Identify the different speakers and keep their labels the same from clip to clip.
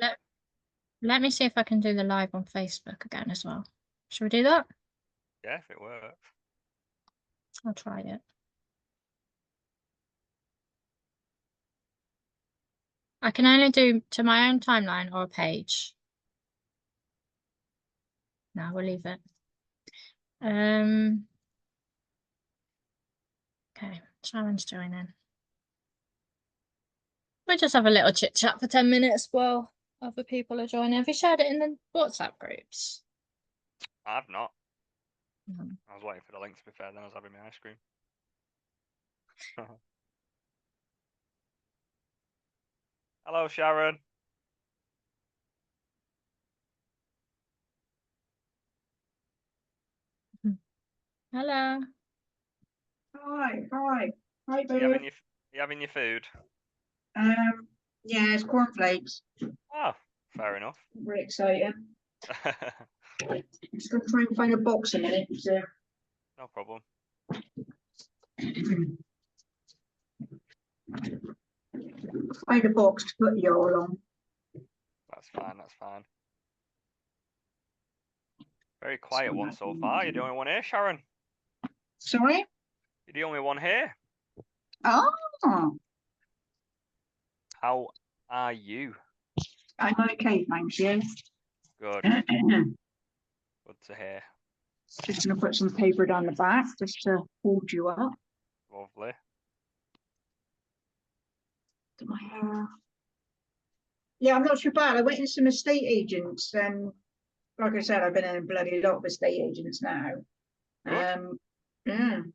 Speaker 1: let let me see if I can do the live on Facebook again as well. Shall we do that?
Speaker 2: Yeah, if it works.
Speaker 1: I'll try it. I can only do to my own timeline or a page. No, we'll leave it. Okay, Sharon's joining. We'll just have a little chit chat for 10 minutes while other people are joining. Have you shared it in the WhatsApp groups?
Speaker 2: I've not.
Speaker 1: No.
Speaker 2: I was waiting for the link to be fair, then I was having my ice cream. Hello, Sharon.
Speaker 1: Hello.
Speaker 3: Hi,
Speaker 2: You having your food?
Speaker 3: Yeah, it's cornflakes.
Speaker 2: Oh, fair enough.
Speaker 3: Really exciting. Just gonna try and find a box a minute. So.
Speaker 2: No problem.
Speaker 3: Find a box to put you all on.
Speaker 2: That's fine. That's fine. Very quiet one so far. You're the only one here, Sharon.
Speaker 3: Sorry?
Speaker 2: You're the only one here.
Speaker 3: Oh.
Speaker 2: How are you?
Speaker 3: I'm okay, thank you.
Speaker 2: Good. Good to hear.
Speaker 3: Just gonna put some paper down the back just to hold you up.
Speaker 2: Lovely.
Speaker 3: To my hair. Yeah, I'm not too bad. I went in some estate agents, and like I said, I've been in a bloody lot of estate agents now.
Speaker 2: Good.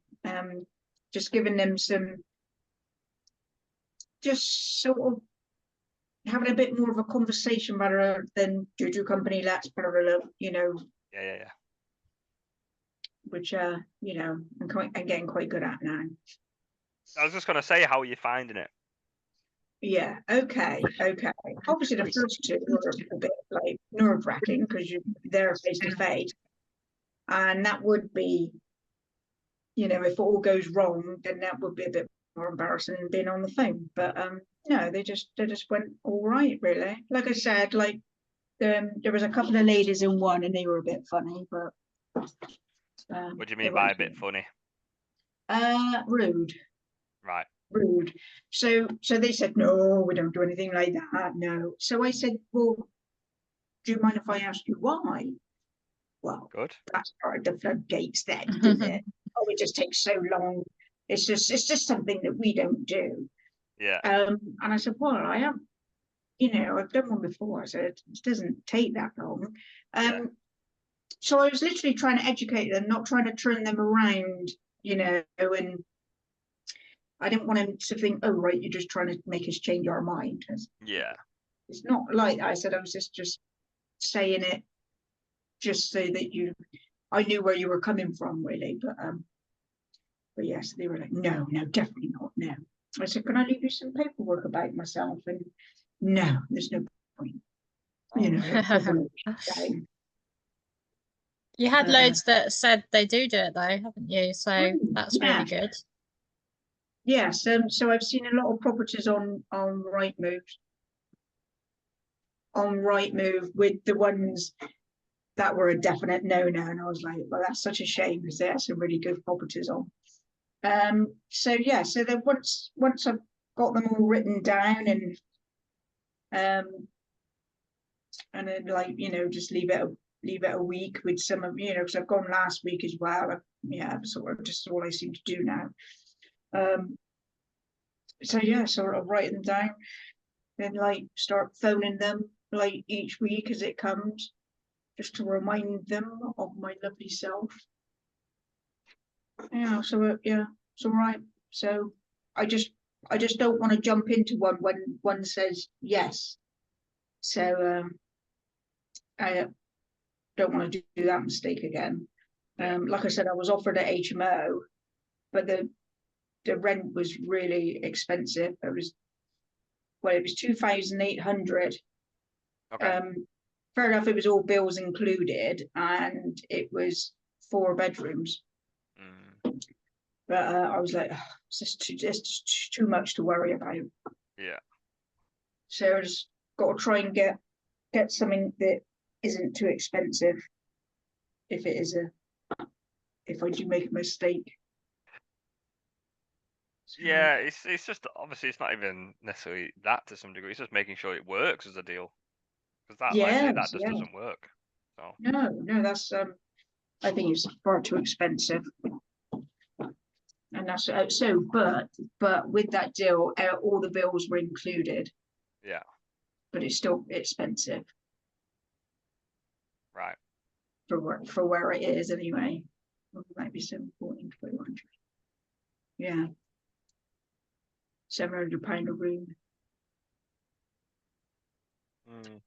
Speaker 3: Just giving them some, just sort of having a bit more of a conversation rather than do company, let's blah, blah, blah, you know.
Speaker 2: Yeah.
Speaker 3: Which you know, I'm getting quite good at now.
Speaker 2: I was just gonna say, how are you finding it?
Speaker 3: Yeah, okay. Obviously the first two were a bit like nerve-wracking because you're there face to face. And that would be, you know, if all goes wrong, then that would be a bit more embarrassing than being on the phone. But no, they just went all right, really. Like I said, like there was a couple of ladies in one and they were a bit funny, but
Speaker 2: what do you mean by a bit funny?
Speaker 3: Rude.
Speaker 2: Right.
Speaker 3: Rude. So they said, no, we don't do anything like that. No. So I said, well, do you mind if I ask you why? Well,
Speaker 2: good.
Speaker 3: That started the floodgates then, didn't it? Oh, it just takes so long. It's just something that we don't do.
Speaker 2: Yeah.
Speaker 3: And I said, well, I have, you know, I've done one before. I said, it doesn't take that long.
Speaker 2: Yeah.
Speaker 3: So I was literally trying to educate them, not trying to turn them around, you know, and I didn't want him to think, oh, right, you're just trying to make us change our mind.
Speaker 2: Yeah.
Speaker 3: It's not like that. I said, I was just saying it just so that I knew where you were coming from, really. But yes, they were like, no, definitely not, no. I said, can I leave you some paperwork about myself? And no, there's no point. You know,
Speaker 1: you had loads that said they do it though, haven't you? So that's really good.
Speaker 3: Yes, so I've seen a lot of properties on Rightmove. On Rightmove with the ones that were a definite no-no, and I was like, well, that's such a shame because they had some really good properties on. So yeah, so then once I've got them all written down and then, like, you know, just leave it a week with some of, you know, because I've gone last week as well. Yeah, sort of just all I seem to do now. So yeah, sort of write them down, then like start phoning them like each week as it comes, just to remind them of my lovely self. Yeah, so yeah, it's all right. So I just don't want to jump into one when one says yes. So I don't want to do that mistake again. Like I said, I was offered at HMO, but the rent was really expensive. It was 2,800.
Speaker 2: Okay.
Speaker 3: Fair enough, it was all bills included, and it was 4 bedrooms. But I was like, oh, it's just too much to worry about.
Speaker 2: Yeah.
Speaker 3: So got to try and get something that isn't too expensive. If if I do make a mistake. So,
Speaker 2: Yeah, it's just obviously it's not even necessarily that to some degree. It's just making sure it works as a deal, because that, like I say, that
Speaker 3: yes,
Speaker 2: just
Speaker 3: yeah.
Speaker 2: doesn't work. So
Speaker 3: No, that's I think it's far too expensive. And that's so, but with that deal, all the bills were included,
Speaker 2: yeah,
Speaker 3: but it's still expensive
Speaker 2: right.
Speaker 3: for where it is anyway. Well, it might be 740, 200. Yeah, £700 a room.
Speaker 2: Mm.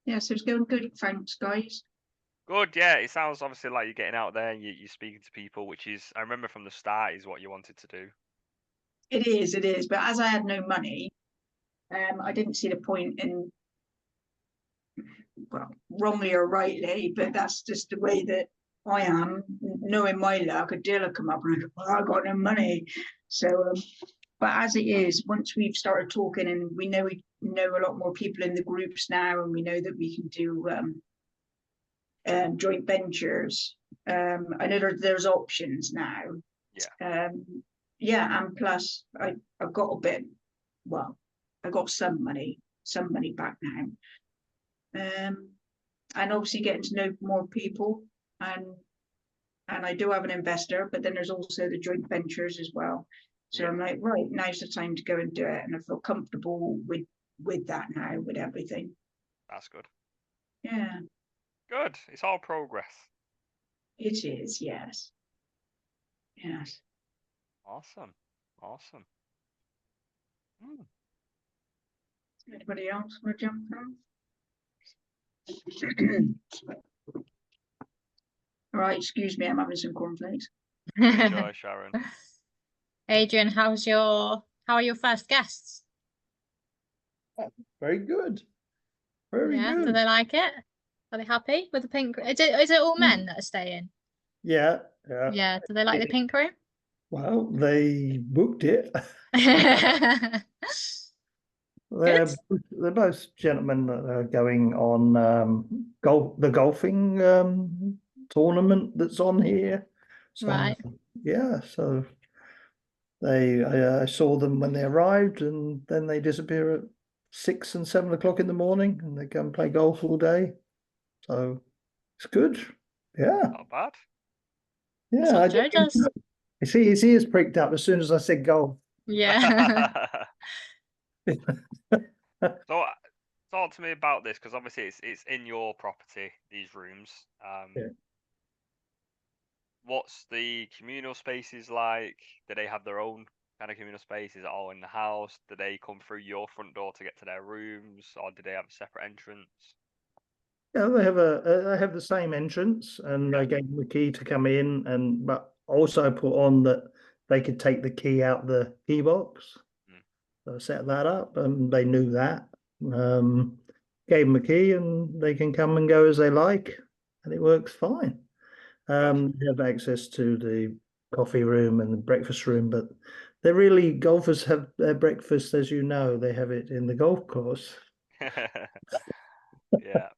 Speaker 3: Yeah, so it's going good. Thanks, guys.
Speaker 2: Good, yeah. It sounds obviously like you're getting out there and you're speaking to people, which is, I remember from the start, is what you wanted to do.
Speaker 3: It is. But as I had no money, I didn't see the point in, well, wrongly or rightly, but that's just the way that I am. Knowing my luck, a deal will come up and I go, well, I got no money. So, but as it is, once we've started talking and we know a lot more people in the groups now, and we know that we can do joint ventures. I know there's options now.
Speaker 2: Yeah.
Speaker 3: Yeah, and plus I've got a bit. Well, I got some money back now. And obviously getting to know more people, and I do have an investor, but then there's also the joint ventures as well. So
Speaker 2: Yeah.
Speaker 3: I'm like, right, now's the time to go and do it, and I feel comfortable with that now, with everything.
Speaker 2: That's good.
Speaker 3: Yeah,
Speaker 2: Good. It's all progress.
Speaker 3: it is. Yes.
Speaker 2: Awesome. Awesome. Mm.
Speaker 3: Anybody else want to jump in? All right, excuse me, I'm having some cornflakes.
Speaker 2: Enjoy, Sharon.
Speaker 1: Adrian, how are your first guests?
Speaker 4: Very good. Very
Speaker 1: Yeah, do
Speaker 4: good.
Speaker 1: they like it? Are they happy with the pink? Is it all men that are staying?
Speaker 4: Yeah.
Speaker 1: Yeah, do they like the pink room?
Speaker 4: Well, they booked it.
Speaker 1: Good.
Speaker 4: They're both gentlemen that are going on the golfing tournament that's on here. So,
Speaker 1: Right.
Speaker 4: yeah, so I saw them when they arrived, and then they disappear at 6 and 7 o'clock in the morning, and they go and play golf all day. So it's good. Yeah.
Speaker 2: Not bad.
Speaker 1: That's
Speaker 4: Yeah.
Speaker 1: what Joe does.
Speaker 4: His ears pricked up as soon as I said golf.
Speaker 1: Yeah.
Speaker 2: So talk to me about this, because obviously it's in your property, these rooms.
Speaker 4: Yeah.
Speaker 2: What's the communal spaces like? Do they have their own kind of communal space? Is it all in the house? Do they come through your front door to get to their rooms, or do they have a separate entrance?
Speaker 4: Yeah, they have the same entrance, and I gave them the key to come in, and but also put on that they could take the key out the key box. So I set that up, and they knew that. Gave them a key, and they can come and go as they like, and it works fine. They have access to the coffee room and the breakfast room, but they're really, golfers have their breakfast, as you know, they have it in the golf course.
Speaker 2: Yeah.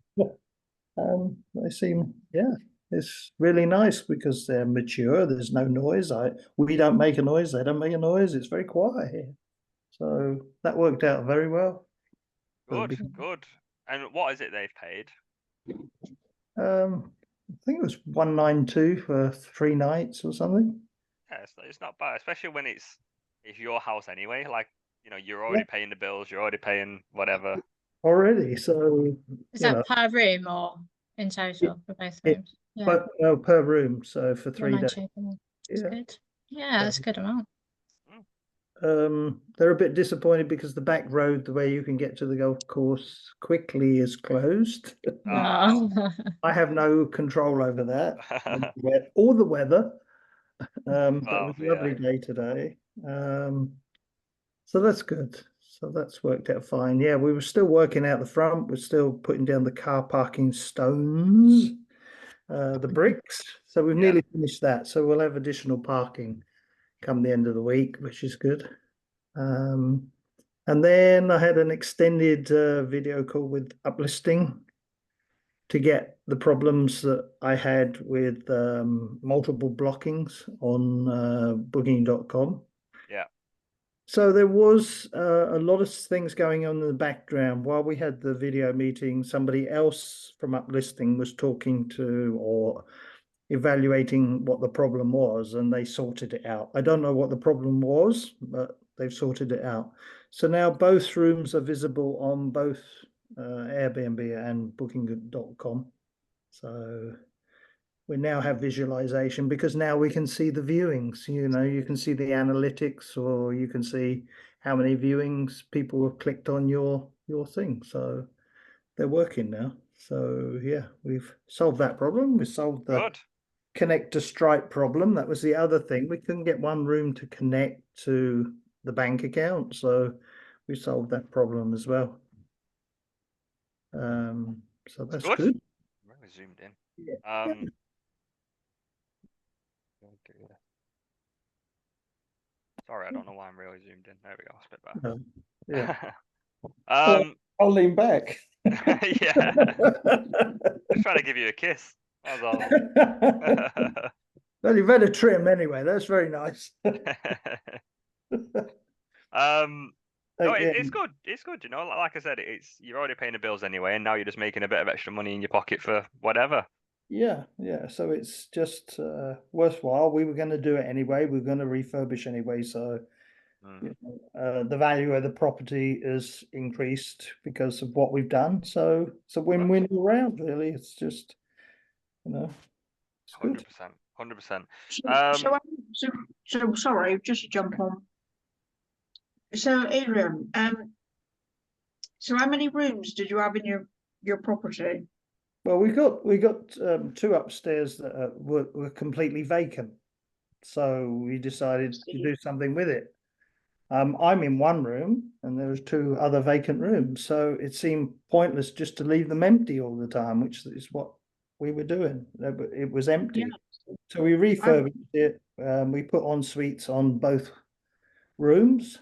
Speaker 4: They seem, yeah, it's really nice because they're mature. There's no noise. We don't make a noise. They don't make a noise. It's very quiet here. So that worked out very well.
Speaker 2: Good, good. And what is it they've paid?
Speaker 4: I think it was 192 for 3 nights or something.
Speaker 2: Yeah, it's not bad, especially when it's your house anyway. Like, you're already paying the bills, you're already paying whatever.
Speaker 4: Already. So
Speaker 1: Is that per room or in total for both rooms? Yeah.
Speaker 4: But per room. So for 3 days.
Speaker 1: That's good. Yeah, that's a good amount.
Speaker 4: They're a bit disappointed because the back road, the way you can get to the golf course quickly, is closed.
Speaker 1: Oh.
Speaker 4: I have no control over that or the weather. But it was a lovely day today. So that's good. So that's worked out fine. Yeah, we were still working out the front. We're still putting down the car parking stones, the bricks. So we've nearly finished that. So we'll have additional parking come the end of the week, which is good. And then I had an extended video call with Uplisting to get the problems that I had with multiple blockings on booking.com.
Speaker 2: Yeah.
Speaker 4: So there was a lot of things going on in the background. While we had the video meeting, somebody else from Uplisting was talking to or evaluating what the problem was, and they sorted it out. I don't know what the problem was, but they've sorted it out. So now both rooms are visible on both Airbnb and booking.com. So we now have visualization because now we can see the viewings. You know, you can see the analytics, or you can see how many viewings people have clicked on your thing. So they're working now. So yeah, we've solved that problem. We solved the
Speaker 2: Good.
Speaker 4: connect to Stripe problem. That was the other thing. We couldn't get one room to connect to the bank account, so we solved that problem as well. So that's
Speaker 2: Good.
Speaker 4: good.
Speaker 2: Really zoomed in.
Speaker 4: Yeah.
Speaker 2: Sorry, I don't know why I'm really zoomed in. There we go. It's a bit better.
Speaker 4: Yeah. I'll lean back.
Speaker 2: Yeah. Just trying to give you a kiss. That's all.
Speaker 4: Well, you've had a trim anyway. That's very nice.
Speaker 2: No, it's good. It's good. You know, like I said, it's you're already paying the bills anyway, and now you're just making a bit of extra money in your pocket for whatever.
Speaker 4: Yeah. So it's just worthwhile. We were going to do it anyway. We were going to refurbish anyway. So you know, the value of the property is increased because of what we've done. So it's a win-win all round, really. It's just, you know, it's good.
Speaker 2: 100%.
Speaker 3: So sorry, just to jump on. So Adrian, so how many rooms did you have in your property?
Speaker 4: Well, we got two upstairs that were completely vacant. So we decided to do something with it. I'm in one room and there was two other vacant rooms. So it seemed pointless just to leave them empty all the time, which is what we were doing. It was empty.
Speaker 3: Yeah.
Speaker 4: So we refurbished it. We put en suites on both rooms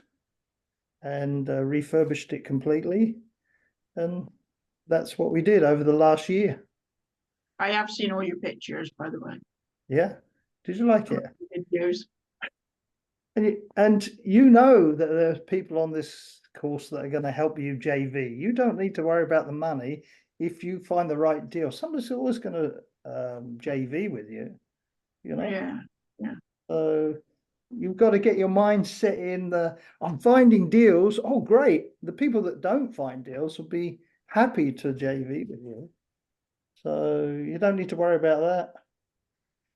Speaker 4: and refurbished it completely. And that's what we did over the last year.
Speaker 3: I have seen all your pictures, by the way.
Speaker 4: Yeah. Did you like it?
Speaker 3: Videos.
Speaker 4: And you know that there's people on this course that are going to help you JV. You don't need to worry about the money if you find the right deal. Somebody's always going to JV with you, you know?
Speaker 3: Yeah.
Speaker 4: So you've got to get your mind set in I'm finding deals. Oh, great. The people that don't find deals will be happy to JV with you. So you don't need to worry about that.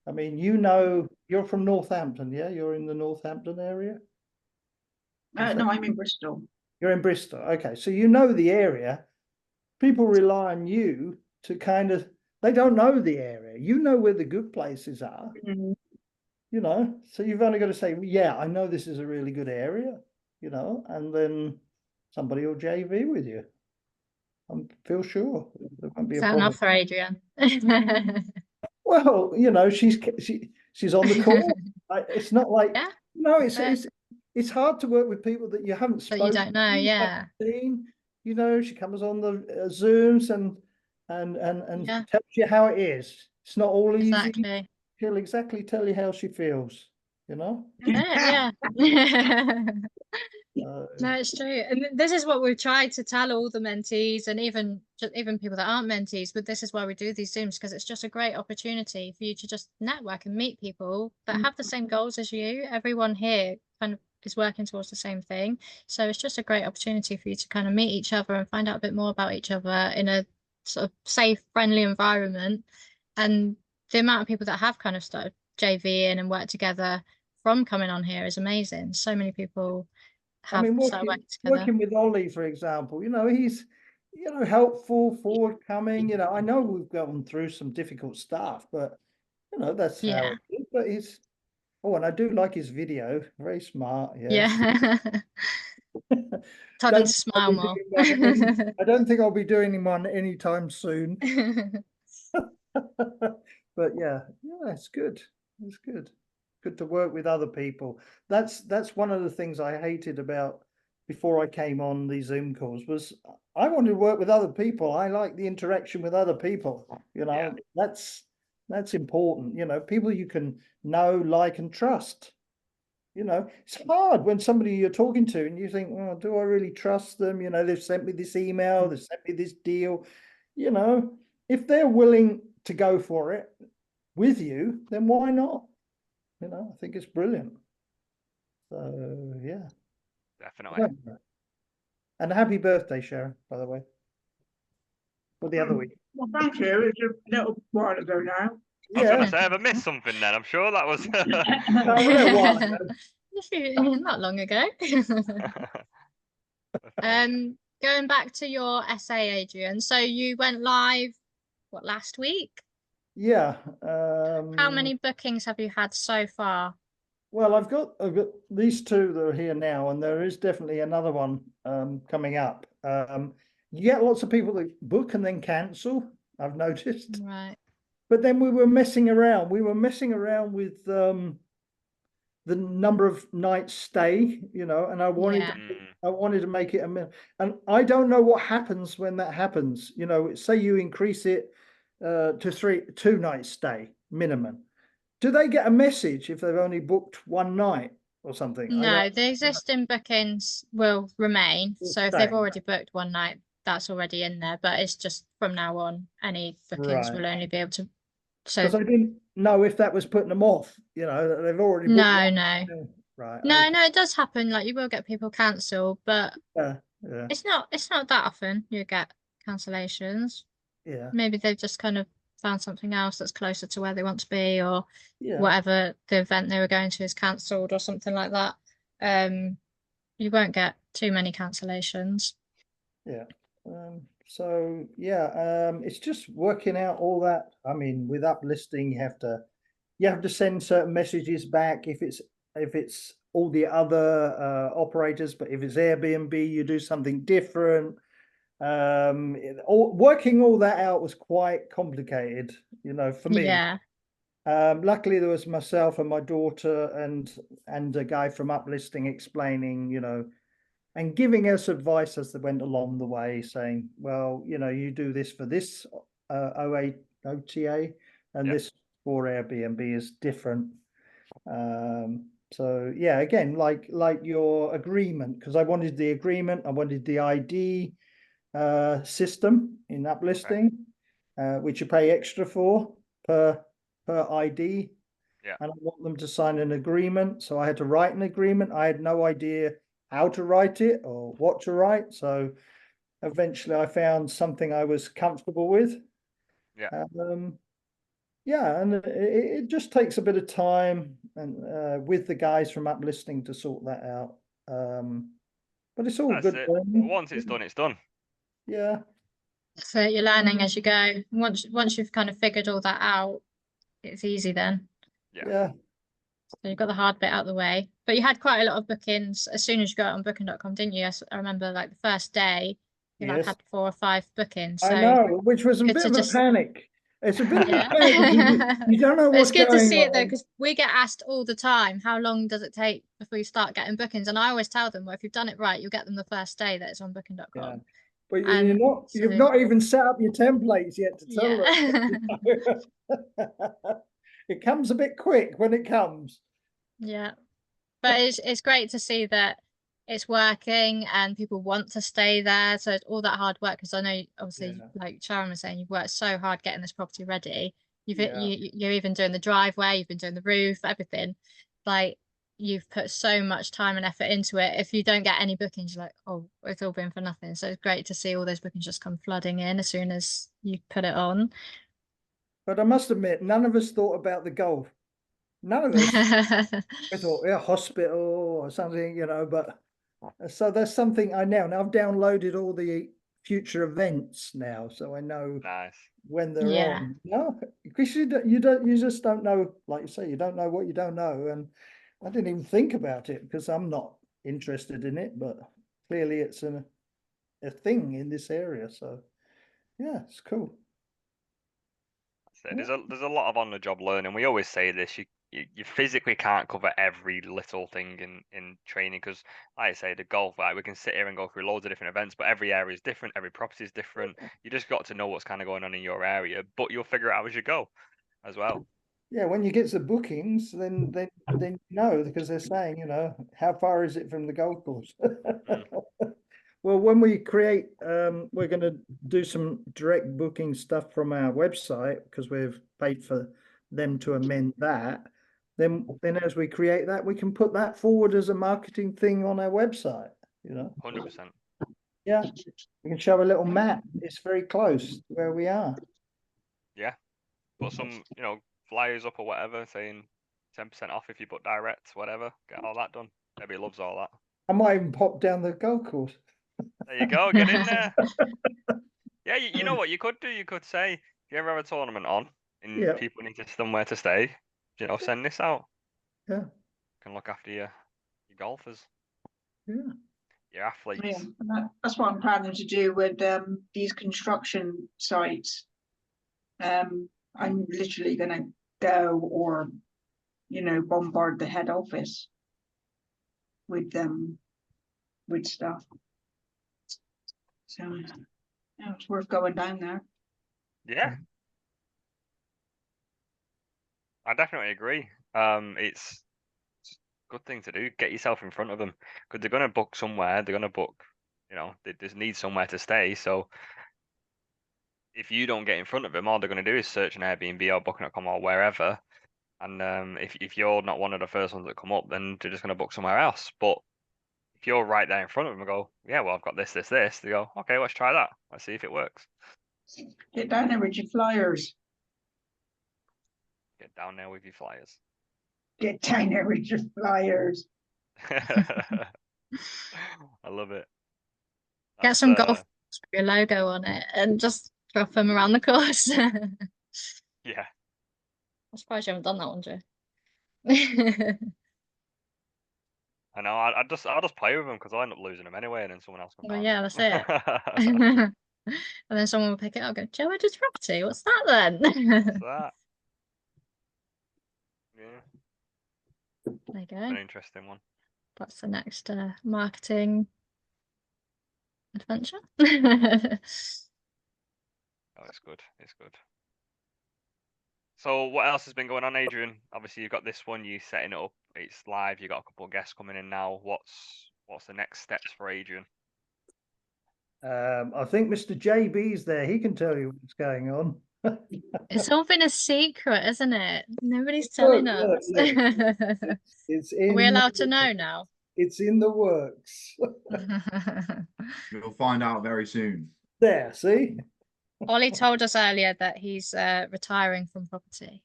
Speaker 4: I mean, you know, you're from Northampton, yeah? You're in the Northampton area?
Speaker 3: No, I'm in Bristol.
Speaker 4: You're in Bristol. Okay, so you know the area. People rely on you to they don't know the area. You know where the good places are, you know? So you've only got to say, yeah, I know this is a really good area, you know, and then somebody will JV with you. I feel sure there won't be a
Speaker 1: Fair enough
Speaker 4: problem.
Speaker 1: for Adrian.
Speaker 4: Well, you know, she's on the call. It's not like,
Speaker 1: Yeah,
Speaker 4: no, it's hard to work with people that you haven't
Speaker 1: but
Speaker 4: spoken
Speaker 1: you don't know,
Speaker 4: to,
Speaker 1: yeah.
Speaker 4: seen. You know, she comes on the Zooms and
Speaker 1: Yeah.
Speaker 4: tells you how it is. It's not all easy.
Speaker 1: Exactly.
Speaker 4: She'll exactly tell you how she feels, you know?
Speaker 1: Yeah.
Speaker 4: Uh,
Speaker 1: No, it's true. And this is what we've tried to tell all the mentees and even people that aren't mentees, but this is why we do these Zooms, because it's just a great opportunity for you to just network and meet people that have the same goals as you. Everyone here kind of is working towards the same thing. So it's just a great opportunity for you to kind of meet each other and find out a bit more about each other in a sort of safe, friendly environment. And the amount of people that have kind of started JVing and worked together from coming on here is amazing. So many people
Speaker 4: I mean, working with Ollie, for example, you know, he's, you know, helpful, forthcoming. You know, I know we've gone through some difficult stuff, but you know, that's how it is. But he's, and I do like his video, very smart. Yes.
Speaker 1: Yeah. Told him to smile more.
Speaker 4: I don't think I'll be doing one anytime soon. But yeah, it's good. It's good. Good to work with other people. That's one of the things I hated about before I came on these Zoom calls was I wanted to work with other people. I like the interaction with other people. You know, that's important. You know, people you can know, like, and trust. You know, it's hard when somebody you're talking to and you think, well, do I really trust them? You know, they've sent me this email, they've sent me this deal. You know, if they're willing to go for it with you, then why not? You know, I think it's brilliant. So, yeah.
Speaker 2: Definitely.
Speaker 4: And happy birthday, Sharon, by the way. For the other week.
Speaker 3: Well, thank you. It's a little while ago now.
Speaker 2: I was
Speaker 4: Yeah.
Speaker 2: going to say, have I missed something then? I'm sure that was.
Speaker 4: No, a little while ago.
Speaker 1: Not long ago. Going back to your essay, Adrian. So you went live, what, last week?
Speaker 4: Yeah.
Speaker 1: How many bookings have you had so far?
Speaker 4: Well, I've got these two that are here now, and there is definitely another one coming up. You get lots of people that book and then cancel, I've noticed.
Speaker 1: Right.
Speaker 4: But then we were messing around. We were messing around with the number of nights stay, you know, and I wanted to make it and I don't know what happens when that happens. You know, say you increase it to 2 nights stay minimum. Do they get a message if they've only booked 1 night or something?
Speaker 1: No, the existing bookings will remain. So if they've already booked 1 night, that's already in there. But it's just from now on, any bookings will only be able to. So
Speaker 4: because I didn't know if that was putting them off. You know, they've already booked
Speaker 1: right. No, it does happen. Like, you will get people cancel, but it's not that often you get cancellations.
Speaker 4: Yeah.
Speaker 1: Maybe they've just kind of found something else that's closer to where they want to be, or whatever the event they were going to is cancelled or something like that. You won't get too many cancellations.
Speaker 4: Yeah. So yeah, it's just working out all that. I mean, with uplisting, you have to send certain messages back if it's all the other operators, but if it's Airbnb, you do something different. Working all that out was quite complicated, you know, for me.
Speaker 1: Yeah.
Speaker 4: Luckily there was myself and my daughter and a guy from uplisting explaining, you know, and giving us advice as they went along the way, saying, well, you know, you do this for this OTA and this for Airbnb is different. So yeah, again, like your agreement, because I wanted the agreement, I wanted the ID system in uplisting, which you pay extra for per ID.
Speaker 2: Yeah.
Speaker 4: And I want them to sign an agreement. So I had to write an agreement. I had no idea how to write it or what to write. So eventually I found something I was comfortable with.
Speaker 2: Yeah.
Speaker 4: Yeah, and it just takes a bit of time and with the guys from uplisting to sort that out. But it's all
Speaker 2: That's
Speaker 4: good.
Speaker 2: it. Once it's done, it's done.
Speaker 4: Yeah.
Speaker 1: So you're learning as you go. Once you've kind of figured all that out, it's easy then.
Speaker 4: Yeah.
Speaker 1: So you've got the hard bit out of the way. But you had quite a lot of bookings as soon as you got on booking.com, didn't you? I remember like the first day you like had 4 or 5 bookings. So
Speaker 4: I know, which was a bit of a panic. It's a bit of a panic. You don't know what's going on.
Speaker 1: It's good to see it though, because we get asked all the time, how long does it take before you start getting bookings? And I always tell them, well, if you've done it right, you'll get them the first day that it's on booking.com.
Speaker 4: Yeah. But you've not even set up your templates yet to tell them. It comes a bit quick when it comes.
Speaker 1: Yeah. But it's great to see that it's working and people want to stay there. So it's all that hard work, because I know obviously like Sharon was saying, you've worked so hard getting this property ready. You're even doing the driveway, you've been doing the roof, everything. Like, you've put so much time and effort into it. If you don't get any bookings, you're like, oh, it's all been for nothing. So it's great to see all those bookings just come flooding in as soon as you put it on.
Speaker 4: But I must admit, none of us thought about the golf. None of us. I thought, hospital or something, you know, but so there's something I know. Now I've downloaded all the future events now, so I know when they're on. No, because you just don't know, like you say, you don't know what you don't know. And I didn't even think about it because I'm not interested in it, but clearly it's a thing in this area. So yeah, it's cool.
Speaker 2: There's a lot of on-the-job learning. We always say this: you physically can't cover every little thing in training, because, like I say, the golf, like, we can sit here and go through loads of different events, but every area is different, every property is different. You just got to know what's kind of going on in your area, but you'll figure it out as you go as well.
Speaker 4: Yeah, when you get the bookings, then you know, because they're saying, you know, how far is it from the golf course? Well, when we create, we're going to do some direct booking stuff from our website, because we've paid for them to amend that. Then as we create that, we can put that forward as a marketing thing on our website, you know.
Speaker 2: 100%.
Speaker 4: Yeah, we can show a little map. It's very close to where we are.
Speaker 2: Yeah, put some, you know, flyers up or whatever saying 10% off if you book direct, whatever. Get all that done. Debbie loves all that.
Speaker 4: I might even pop down the golf course.
Speaker 2: There you go, get in there. Yeah, you know what you could do? You could say, if you ever have a tournament on and
Speaker 4: Yeah.
Speaker 2: people need somewhere to stay, you know, send this out.
Speaker 4: Yeah.
Speaker 2: Can look after your golfers,
Speaker 4: Yeah.
Speaker 2: your athletes.
Speaker 3: Yeah, and that's what I'm planning to do with these construction sites. I'm literally gonna go, or you know, bombard the head office with stuff. So yeah, it's worth going down there.
Speaker 2: Yeah, I definitely agree. It's a good thing to do. Get yourself in front of them, because they're gonna book somewhere. They're gonna book, you know, they just need somewhere to stay. So if you don't get in front of them, all they're gonna do is search an Airbnb or Booking.com or wherever. And if you're not one of the first ones that come up, then they're just gonna book somewhere else. But if you're right there in front of them and go, yeah, well, I've got this, this, this, they go, okay, let's try that. Let's see if it works.
Speaker 3: Get down there with your flyers.
Speaker 2: Get down there with your flyers.
Speaker 3: Get down there with your flyers.
Speaker 2: I love it.
Speaker 1: Get
Speaker 2: That's,
Speaker 1: some golf balls with your logo on it and just drop them around the course.
Speaker 2: yeah.
Speaker 1: I'm surprised you haven't done that one, Joe.
Speaker 2: I know. I'll just play with them, because I'll end up losing them anyway, and then someone else can
Speaker 1: Well,
Speaker 2: find
Speaker 1: yeah,
Speaker 2: them.
Speaker 1: that's it. And then someone will pick it up and go, Joe, I just property. What's that then?
Speaker 2: What's that? Yeah,
Speaker 1: There you go.
Speaker 2: an interesting one.
Speaker 1: That's the next marketing adventure.
Speaker 2: Oh, it's good. It's good. So what else has been going on, Adrian? Obviously, you've got this one. You're setting it up. It's live. You've got a couple of guests coming in now. What's the next steps for Adrian?
Speaker 4: I think Mr. JB's there. He can tell you what's going on.
Speaker 1: It's all been a secret, isn't it? Nobody's telling us.
Speaker 4: It's in.
Speaker 1: Are we allowed to know now?
Speaker 4: It's in the works.
Speaker 5: You'll find out very soon.
Speaker 4: There, see?
Speaker 1: Ollie told us earlier that he's retiring from property.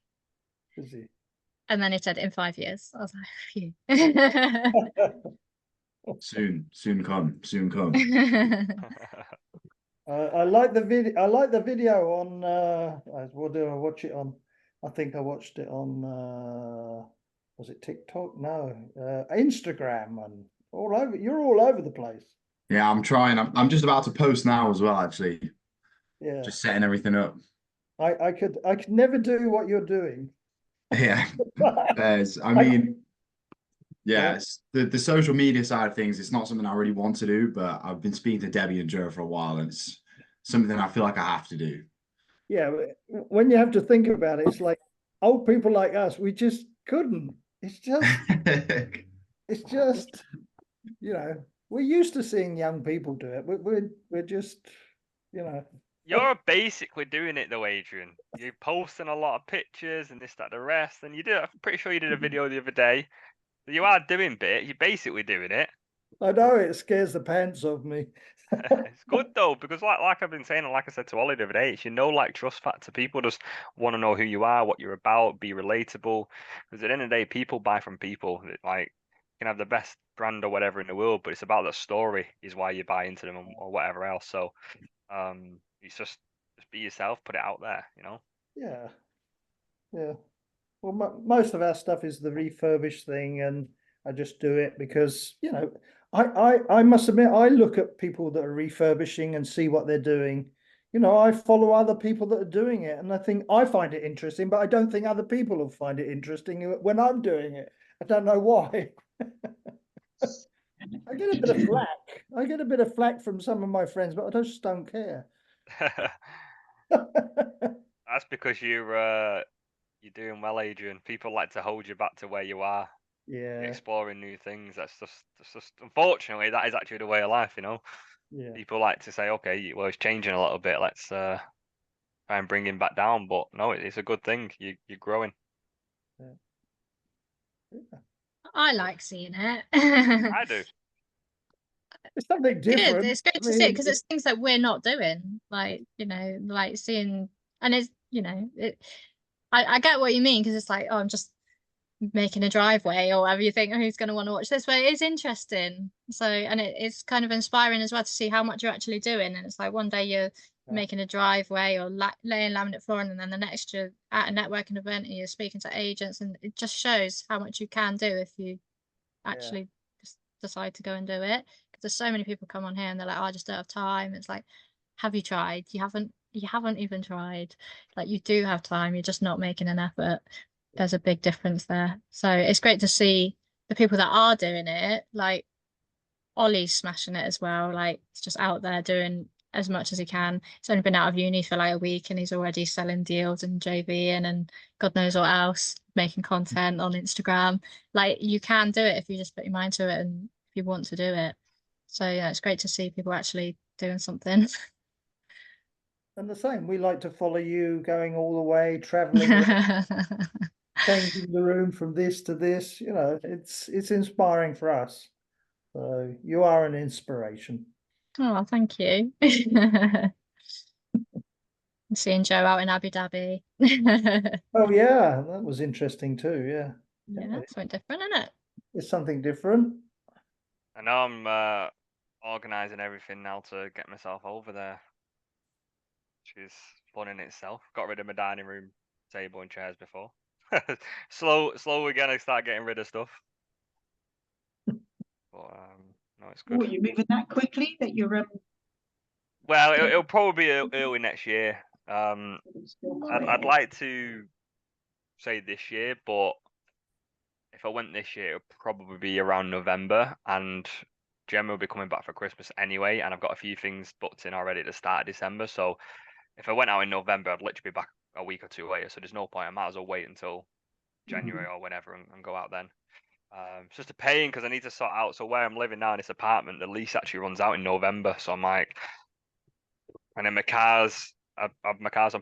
Speaker 4: Is he?
Speaker 1: And then he said in 5 years. I was like,
Speaker 5: Soon come.
Speaker 4: I like the video. I like the video on. What do I watch it on? I think I watched it on. Was it TikTok? No, Instagram and all over. You're all over the place.
Speaker 5: Yeah, I'm trying. I'm just about to post now as well. Actually,
Speaker 4: Yeah.
Speaker 5: just setting everything up.
Speaker 4: I could never do what you're doing.
Speaker 5: Yeah, I mean, yeah, it's the social media side of things. It's not something I really want to do, but I've been speaking to Debbie and Joe for a while, and it's something I feel like I have to do. Yeah,
Speaker 4: when you have to think about it, it's like old people like us. We just couldn't. It's just, you know, we're used to seeing young people do it. We're just, you know.
Speaker 2: You're basically doing it though, Adrian. You're posting a lot of pictures and this, that, the rest, and you did. I'm pretty sure you did a video the other day. You are doing bit. You're basically doing it.
Speaker 4: I know it scares the pants off me.
Speaker 2: It's good though, because like I've been saying, and like I said to Ollie the other day, it's like trust factor. People just want to know who you are, what you're about, be relatable. Because at the end of the day, people buy from people. Like, you can have the best brand or whatever in the world, but it's about the story is why you buy into them or whatever else. So, it's just be yourself, put it out there, you know.
Speaker 4: Yeah. Well, most of our stuff is the refurbished thing, and I just do it because, you know, I must admit, I look at people that are refurbishing and see what they're doing, I follow other people that are doing it, and I think I find it interesting, but I don't think other people will find it interesting when I'm doing it. I don't know why. I get a bit of flack. I get a bit of flack from some of my friends, but I just don't care.
Speaker 2: That's because you're doing well, Adrian. People like to hold you back to where you are.
Speaker 4: Yeah,
Speaker 2: Exploring new things. That's just unfortunately that is actually the way of life,
Speaker 4: yeah.
Speaker 2: People like to say, okay, well, it's changing a little bit. Let's try and bring him back down. But no, it's a good thing. You're growing.
Speaker 1: I like seeing it.
Speaker 2: I do.
Speaker 4: It's something different.
Speaker 1: Good. It's great to see it because it's things that we're not doing. Like, like seeing, and it's, I get what you mean because it's like, oh, I'm just making a driveway or whatever. You think, oh, who's going to want to watch this? But it is interesting. So, and it's kind of inspiring as well to see how much you're actually doing. And it's like one day you're making a driveway or laying laminate flooring, and then the next you're at a networking event and you're speaking to agents, and it just shows how much you can do if you actually just decide to go and do it. Because there's so many people come on here and they're like, oh, I just don't have time. It's like, have you tried? You haven't even tried. Like, you do have time, you're just not making an effort. There's a big difference there. So it's great to see the people that are doing it, like Ollie's smashing it as well. Like, he's just out there doing as much as he can. He's only been out of uni for like a week and he's already selling deals and JVing and God knows what else, making content on Instagram. Like, you can do it if you just put your mind to it and if you want to do it. So yeah, it's great to see people actually doing something.
Speaker 4: And the same, we like to follow you going all the way, traveling, changing the room from this to this. It's inspiring for us. So you are an inspiration.
Speaker 1: Oh, thank you. Seeing Joe out in Abu Dhabi.
Speaker 4: Oh yeah, that was interesting too. Yeah,
Speaker 1: Yeah, something different, isn't it?
Speaker 4: it's something different.
Speaker 2: I know I'm organising everything now to get myself over there, which is fun in itself. Got rid of my dining room table and chairs before. Slow again. I start getting rid of stuff. But no, it's good.
Speaker 3: What, you're moving that quickly that you're
Speaker 2: Well, it'll probably be early next year. I'd like to say this year, but if I went this year, it'll probably be around November, and Gemma will be coming back for Christmas anyway, and I've got a few things booked in already at the start of December. So if I went out in November, I'd literally be back a week or two later. So there's no point. I might as well wait until January or whenever and go out then. It's just a pain because I need to sort out. So where I'm living now in this apartment, the lease actually runs out in November. So I'm like, and then my car's on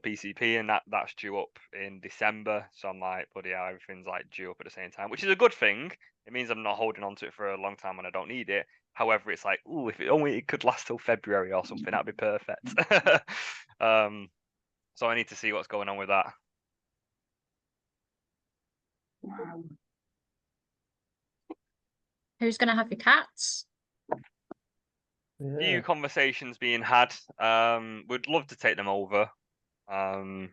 Speaker 2: PCP and that's due up in December. So I'm like, bloody hell, everything's like due up at the same time, which is a good thing. It means I'm not holding on to it for a long time when I don't need it. However, it's like, ooh, if it could last till February or something, that'd be perfect. So I need to see what's going on with that.
Speaker 3: wow.
Speaker 1: Who's going to have your cats?
Speaker 2: Few conversations being had. We'd love to take them over, but I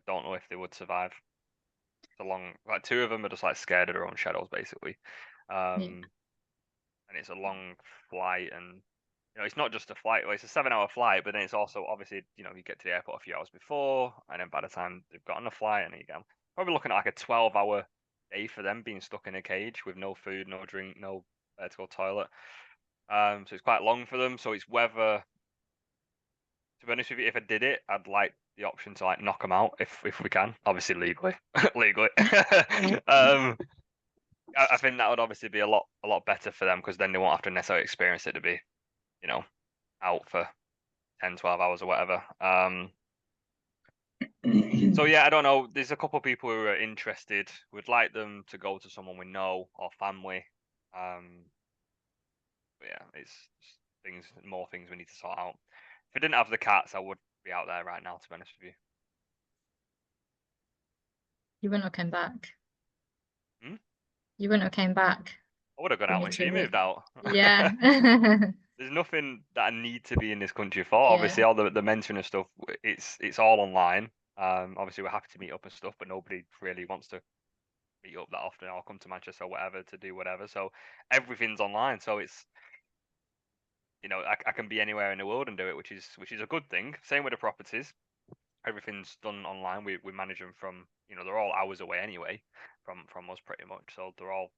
Speaker 2: don't know if they would survive. Like two of them are just like scared of their own shadows, basically. And it's a long flight, and it's not just a flight. Well, it's a 7-hour flight, but then it's also obviously you get to the airport a few hours before, and then by the time they've got on the flight, and then you go probably looking at like a 12-hour day for them being stuck in a cage with no food, no drink, no to go toilet. So it's quite long for them. So it's whether, to be honest with you, if I did it, I'd like the option to like knock them out if we can, obviously legally. I think that would obviously be a lot better for them because then they won't have to necessarily experience it to be, out for 10, 12 hours or whatever. So yeah, I don't know. There's a couple of people who are interested. We'd like them to go to someone we know or family. But yeah, it's more things we need to sort out. If I didn't have the cats, I would be out there right now, to be honest with you.
Speaker 1: You wouldn't have come back.
Speaker 2: Hmm?
Speaker 1: You wouldn't have came back.
Speaker 2: I would have gone out when she moved out.
Speaker 1: Yeah.
Speaker 2: There's nothing that I need to be in this country for. Yeah. Obviously, all the mentoring and stuff, it's all online. Obviously, we're happy to meet up and stuff, but nobody really wants to meet up that often or come to Manchester or whatever to do whatever. So everything's online. So it's you know, I can be anywhere in the world and do it, which is a good thing. Same with the properties. Everything's done online. We manage them from, you know, they're all hours away anyway from us pretty much. So they're all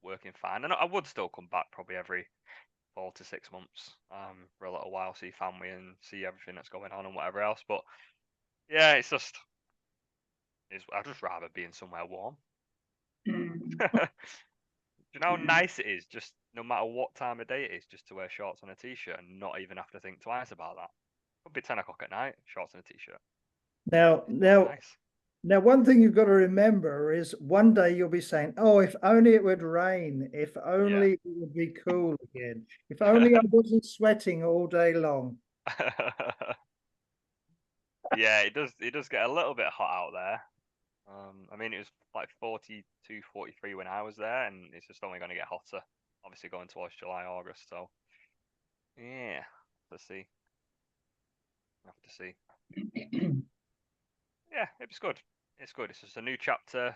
Speaker 2: working fine. And I would still come back probably every 4 to 6 months for a little while, see family and see everything that's going on and whatever else. But yeah, it's just, I'd just rather be in somewhere warm.
Speaker 3: Mm.
Speaker 2: Do you know how nice it is, just no matter what time of day it is, just to wear shorts and a t-shirt and not even have to think twice about that? Could be 10 o'clock at night, shorts and a t-shirt.
Speaker 4: Now,
Speaker 2: Nice.
Speaker 4: now, one thing you've got to remember is one day you'll be saying, "Oh, if only it would rain. If only it would be cool again. If only I wasn't sweating all day long."
Speaker 2: Yeah, it does get a little bit hot out there. I mean, it was like 42, 43 when I was there, and it's just only going to get hotter, obviously going towards July, August. So, yeah, let's see. Have to see. Yeah, it was good. It's good. It's just a new chapter.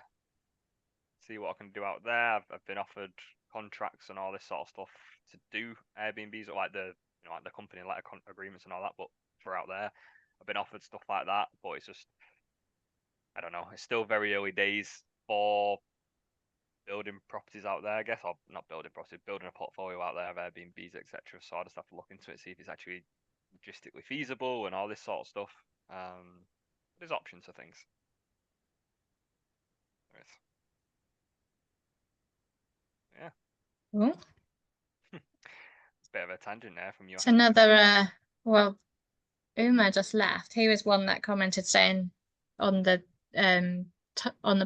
Speaker 2: See what I can do out there. I've been offered contracts and all this sort of stuff to do Airbnbs, or like the like the company letter agreements and all that, but for out there, I've been offered stuff like that. But it's just, I don't know. It's still very early days for building properties out there, I guess, or not building properties, building a portfolio out there of Airbnbs, etc. So I just have to look into it, see if it's actually logistically feasible and all this sort of stuff. There's options for things. Yeah.
Speaker 1: Cool.
Speaker 2: It's a bit of a tangent there from you.
Speaker 1: It's another, well, Uma just left. He was one that commented saying on the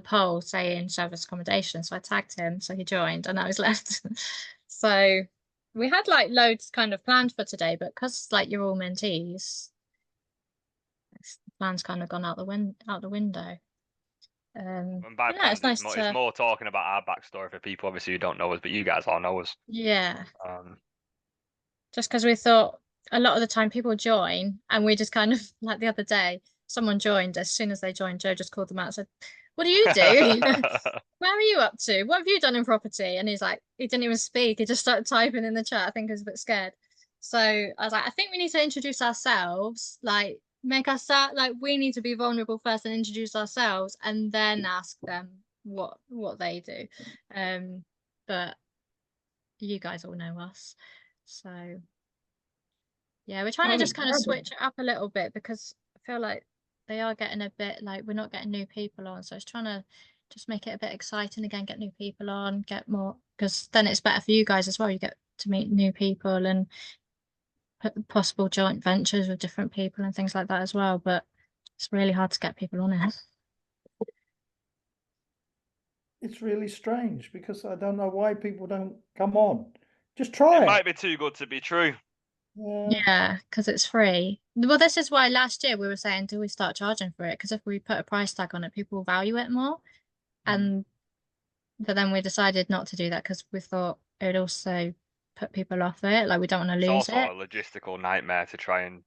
Speaker 1: poll saying service accommodation. So I tagged him, so he joined, and now he's left. So we had like loads kind of planned for today, but because like you're all mentees, the plan's kind of gone out the window.
Speaker 2: And by
Speaker 1: but no,
Speaker 2: plans,
Speaker 1: it's nice
Speaker 2: it's more talking about our backstory for people obviously who don't know us, but you guys all know us.
Speaker 1: Yeah. Just because we thought a lot of the time people join, and we just kind of, like the other day, someone joined. As soon as they joined, Joe just called them out and said, "What do you do? Where are you up to? What have you done in property?" And he's like, he didn't even speak. He just started typing in the chat. I think he was a bit scared. So I was like, I think we need to introduce ourselves, like make us sound like we need to be vulnerable first and introduce ourselves, and then ask them what they do. But you guys all know us. So yeah, we're trying to just kind of switch it up a little bit, because I feel like they are getting a bit like we're not getting new people on. So it's trying to just make it a bit exciting again, get new people on, get more, because then it's better for you guys as well. You get to meet new people and possible joint ventures with different people and things like that as well. But it's really hard to get people on it.
Speaker 4: It's really strange because I don't know why people don't come on. Just try it.
Speaker 2: It might be too good to be true.
Speaker 1: Yeah, because it's free. Well, this is why last year we were saying, do we start charging for it? Because if we put a price tag on it, people will value it more. But then we decided not to do that because we thought it would also put people off it. Like, we don't want to lose
Speaker 2: It's also a logistical nightmare to try and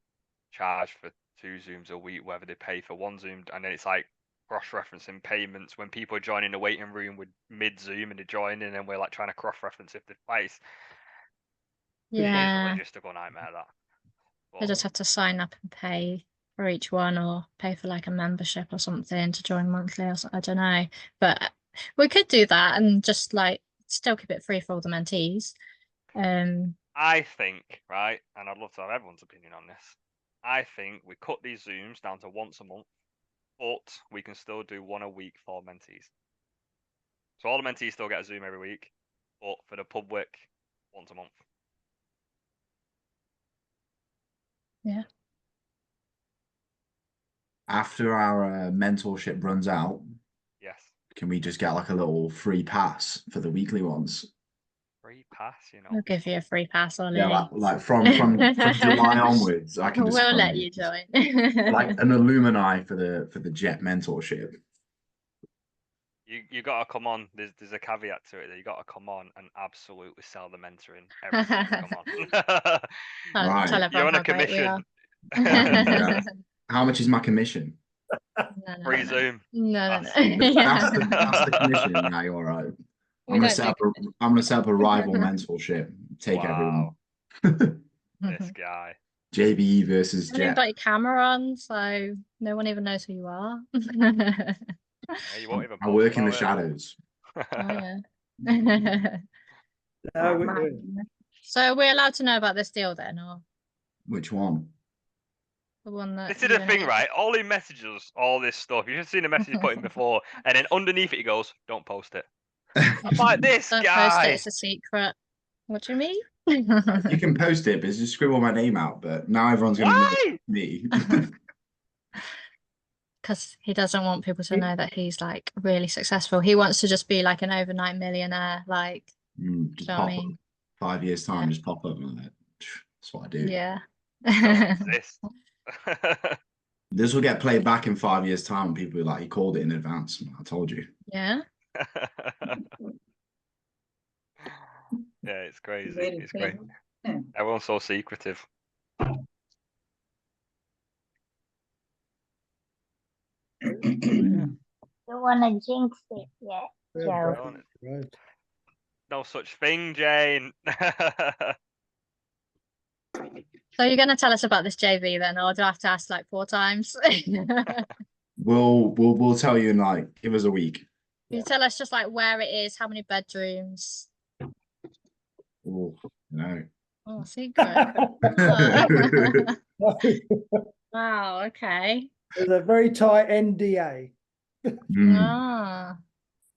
Speaker 2: charge for 2 Zooms a week, whether they pay for 1 Zoom, and then it's like cross-referencing payments when people are joining the waiting room with mid-Zoom and they join in, and we're like trying to cross-reference if they price.
Speaker 1: Yeah.
Speaker 2: It is a logistical nightmare, that.
Speaker 1: They just have to sign up and pay for each one, or pay for like a membership or something to join monthly, or I don't know. But we could do that and just like still keep it free for all the mentees.
Speaker 2: I think, right, and I'd love to have everyone's opinion on this. I think we cut these Zooms down to once a month, but we can still do 1 a week for mentees. So all the mentees still get a Zoom every week, but for the public, once a month.
Speaker 1: Yeah.
Speaker 5: After our mentorship runs out,
Speaker 2: yes,
Speaker 5: can we just get like a little free pass for the weekly ones?
Speaker 2: Free pass, you know.
Speaker 1: We'll give you a free pass on
Speaker 5: Yeah, like from July onwards, I can just
Speaker 1: we'll let you join.
Speaker 5: like an alumni for the Jet mentorship.
Speaker 2: You gotta come on. There's a caveat to it that you gotta come on and absolutely sell the mentoring every time you come on.
Speaker 5: Right.
Speaker 1: Tell
Speaker 2: You're on
Speaker 1: how
Speaker 2: a
Speaker 1: great we are.
Speaker 2: commission.
Speaker 5: How much is my commission?
Speaker 1: No,
Speaker 2: Free Zoom.
Speaker 1: No.
Speaker 5: That's the commission. Yeah, you're right. I'm gonna set up a rival mentorship. Take everyone.
Speaker 2: This guy.
Speaker 5: JBE versus
Speaker 1: And you've
Speaker 5: Jet.
Speaker 1: got your camera on, so no one even knows who you are.
Speaker 2: Yeah, you won't even
Speaker 5: I
Speaker 2: post
Speaker 5: work in the
Speaker 2: about it.
Speaker 5: shadows.
Speaker 1: Oh yeah.
Speaker 4: No,
Speaker 1: So are we allowed to know about this deal then, or
Speaker 5: Which one?
Speaker 1: the one that
Speaker 2: This is the thing, right? Ollie messages all this stuff. You should have seen the message put in before, and then underneath it he goes, "Don't post it." I'm like, this
Speaker 1: Don't post
Speaker 2: guy.
Speaker 1: it, it's a secret. What do you mean?
Speaker 5: You can post it, but just scribble my name out. But now everyone's going to know
Speaker 2: Why?
Speaker 5: me.
Speaker 1: Because he doesn't want people to know that he's like really successful. He wants to just be like an overnight millionaire, like,
Speaker 5: Just
Speaker 1: do you know what
Speaker 5: pop
Speaker 1: I mean?
Speaker 5: up. 5 years time,
Speaker 1: Yeah.
Speaker 5: just pop up. And that's what I do.
Speaker 1: Yeah.
Speaker 2: Don't exist.
Speaker 5: This will get played back in 5 years' time, and people will be like, "He called it in advance." I told you.
Speaker 1: Yeah.
Speaker 2: Yeah, it's crazy.
Speaker 3: Really
Speaker 2: It's great.
Speaker 3: thing. Yeah.
Speaker 2: Everyone's so secretive.
Speaker 6: Don't want to jinx it yet, Joe.
Speaker 2: Don't- No such thing, Jane.
Speaker 1: So you're going to tell us about this JV then, or do I have to ask like 4 times?
Speaker 5: We'll tell you in like give us a week.
Speaker 1: You tell us just like where it is, how many bedrooms.
Speaker 5: Oh no.
Speaker 1: Oh, secret. Oh. Wow, okay.
Speaker 4: There's a very tight NDA.
Speaker 1: Ah.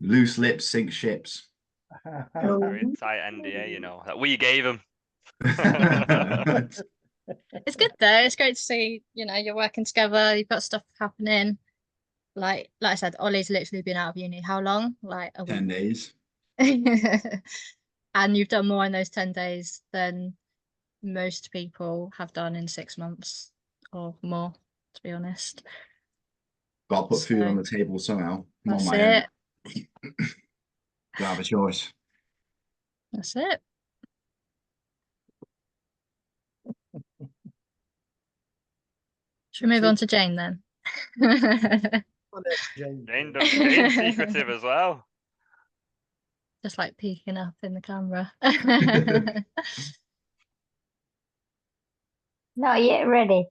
Speaker 5: Loose lips sink ships.
Speaker 2: Very tight NDA, you know, that we gave him.
Speaker 1: It's good though. It's great to see, you know, you're working together, you've got stuff happening. Like I said, Ollie's literally been out of uni. How long? Like a
Speaker 5: 10 days.
Speaker 1: week. And you've done more in those 10 days than most people have done in 6 months or more, to be honest.
Speaker 5: Got to put food
Speaker 1: So,
Speaker 5: on the table somehow. I'm on
Speaker 1: That's
Speaker 5: my
Speaker 1: it.
Speaker 5: own. Don't have a choice.
Speaker 1: That's it. Should we move on to Jane then?
Speaker 2: Jane's secretive as well.
Speaker 1: Just like peeking up in the camera.
Speaker 6: Not yet ready.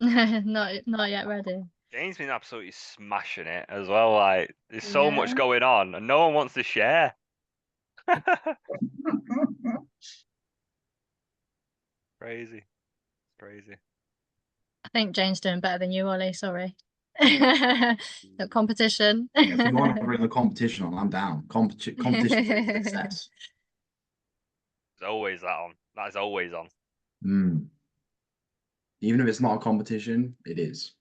Speaker 1: Not yet ready.
Speaker 2: Jane's been absolutely smashing it as well. Like, there's so much
Speaker 1: Yeah.
Speaker 2: going on, and no one wants to share. Crazy. Crazy.
Speaker 1: I think Jane's doing better than you, Ollie. Sorry. The competition.
Speaker 5: Yeah, if you want to bring the competition on, I'm down. Competition is success.
Speaker 2: There's always that on. That is always on.
Speaker 5: Even if it's not a competition, it is.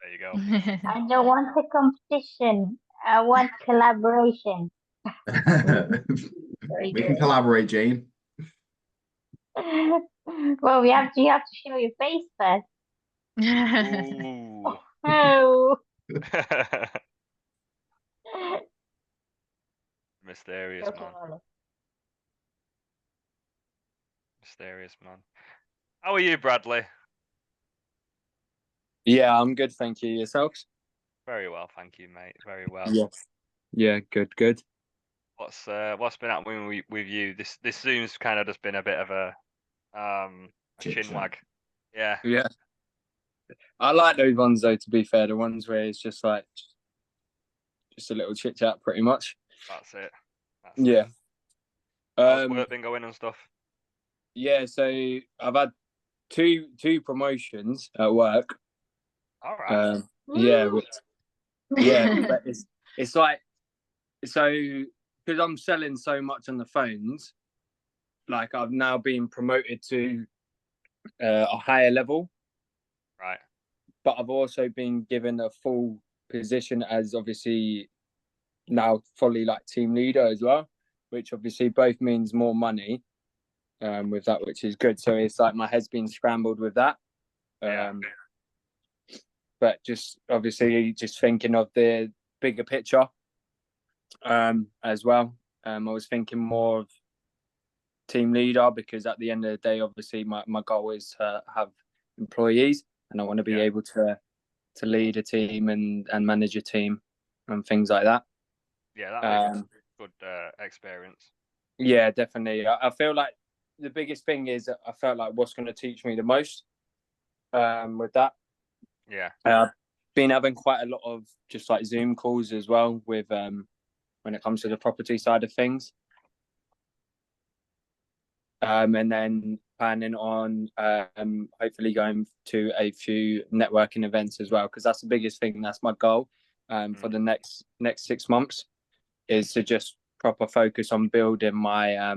Speaker 2: There you go.
Speaker 6: I don't want a competition. I want collaboration.
Speaker 5: We can collaborate, Jane.
Speaker 6: Well, you have to show your face first.
Speaker 2: Ooh.
Speaker 6: Oh.
Speaker 2: Mysterious
Speaker 6: Okay,
Speaker 2: man.
Speaker 6: Ollie.
Speaker 2: Mysterious man. How are you, Bradley?
Speaker 7: Yeah, I'm good, thank you. Yourselves?
Speaker 2: Very well, thank you, mate. Very well.
Speaker 7: Yes. Yeah, good.
Speaker 2: What's been happening with you? This Zoom's kind of just been a bit of a
Speaker 5: Chit
Speaker 2: chin
Speaker 5: chat.
Speaker 2: wag. Yeah.
Speaker 7: Yeah. I like those ones though, to be fair, the ones where it's just like just a little chit chat pretty much.
Speaker 2: That's it. That's
Speaker 7: Yeah.
Speaker 2: it. How's work been going and stuff?
Speaker 7: Yeah, so I've had two promotions at work.
Speaker 2: All right.
Speaker 7: Yeah, but it's like, so because I'm selling so much on the phones, like I've now been promoted to a higher level.
Speaker 2: Right.
Speaker 7: But I've also been given a full position as obviously now fully like team leader as well, which obviously both means more money with that, which is good. So it's like my head's been scrambled with that.
Speaker 2: Yeah.
Speaker 7: But just obviously just thinking of the bigger picture as well. I was thinking more of team leader because at the end of the day, obviously my goal is to have employees and I want to be able to lead a team and manage a team and things like that.
Speaker 2: Yeah, that makes good experience.
Speaker 7: Yeah, definitely. I feel like the biggest thing is I felt like what's going to teach me the most with that.
Speaker 2: Yeah.
Speaker 7: Been having quite a lot of just like Zoom calls as well with when it comes to the property side of things. And then planning on hopefully going to a few networking events as well, because that's the biggest thing. That's my goal for the next 6 months, is to just proper focus on building my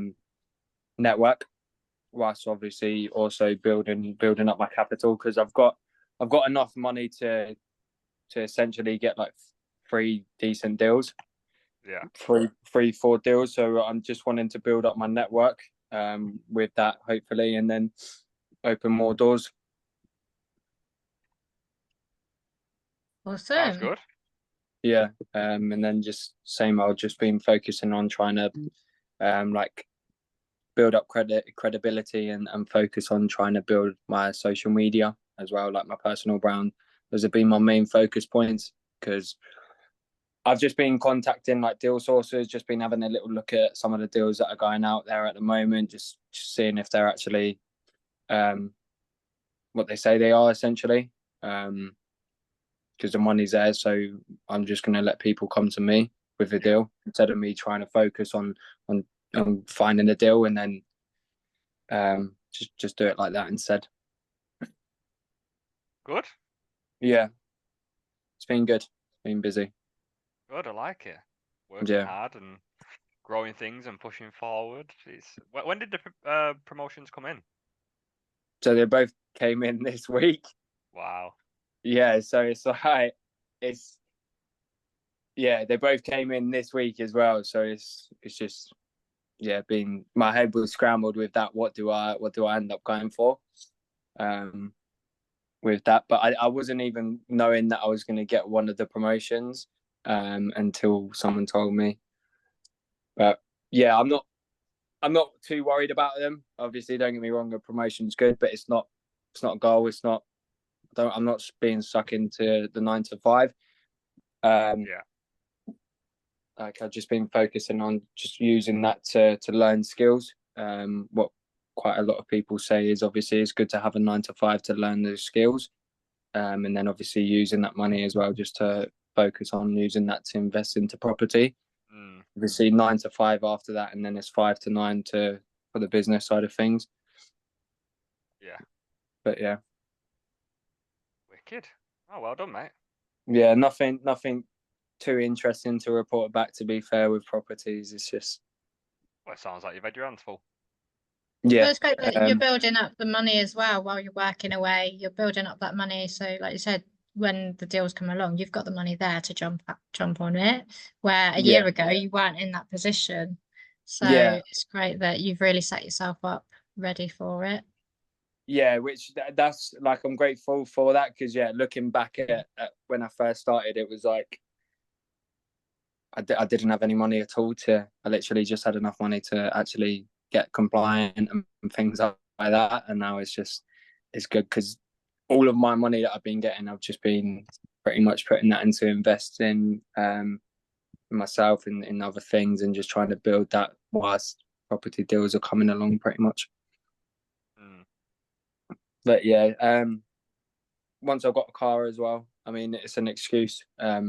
Speaker 7: network, whilst obviously also building up my capital, because I've got enough money to essentially get like 3 decent deals.
Speaker 2: Yeah.
Speaker 7: 4 deals. So I'm just wanting to build up my network with that, hopefully, and then open more doors.
Speaker 2: Sounds
Speaker 1: Awesome.
Speaker 2: good.
Speaker 7: Yeah. And then just same, I've just been focusing on trying to like build up credibility and focus on trying to build my social media as well, like my personal brand. Those have been my main focus points, because I've just been contacting like deal sources, just been having a little look at some of the deals that are going out there at the moment, just seeing if they're actually what they say they are, essentially, because the money's there. So I'm just going to let people come to me with a deal, instead of me trying to focus on finding a deal, and then just do it like that instead.
Speaker 2: Good.
Speaker 7: Yeah, it's been good. It's been busy.
Speaker 2: Good. I like it. Working
Speaker 7: Yeah.
Speaker 2: hard and growing things and pushing forward. When did the promotions come in?
Speaker 7: So they both came in this week.
Speaker 2: Wow.
Speaker 7: Yeah, so it's like they both came in this week as well. So it's just been, my head was scrambled with that. What do I end up going for? With that, but I wasn't even knowing that I was going to get one of the promotions until someone told me. But yeah, I'm not too worried about them. Obviously, don't get me wrong, a promotion's good, but it's not a goal. I'm not being stuck into the 9 to 5. Like, I've just been focusing on just using that to learn skills. What quite a lot of people say is, obviously, it's good to have a 9 to 5 to learn those skills, and then obviously using that money as well, just to focus on using that to invest into property. Obviously 9 to 5 after that, and then it's 5 to 9 for the business side of things.
Speaker 2: Yeah.
Speaker 7: But yeah.
Speaker 2: Wicked. Oh, well done, mate.
Speaker 7: Yeah, nothing too interesting to report back, to be fair, with properties. It's just,
Speaker 2: well, it sounds like you've had your hands full.
Speaker 7: yeah.
Speaker 1: Well, it's great that you're building up the money as well while you're working away. You're building up that money. So like you said, when the deals come along, you've got the money there to jump on it, where a year ago you weren't in that position. So it's great that you've really set yourself up ready for it.
Speaker 7: Yeah, which that's like, I'm grateful for that, because looking back at when I first started, it was like I didn't have any money at all. I literally just had enough money to actually get compliant and things like that. And now it's good, because all of my money that I've been getting, I've just been pretty much putting that into investing myself in other things, and just trying to build that whilst property deals are coming along, pretty much. But once I've got a car as well, I mean, it's an excuse. I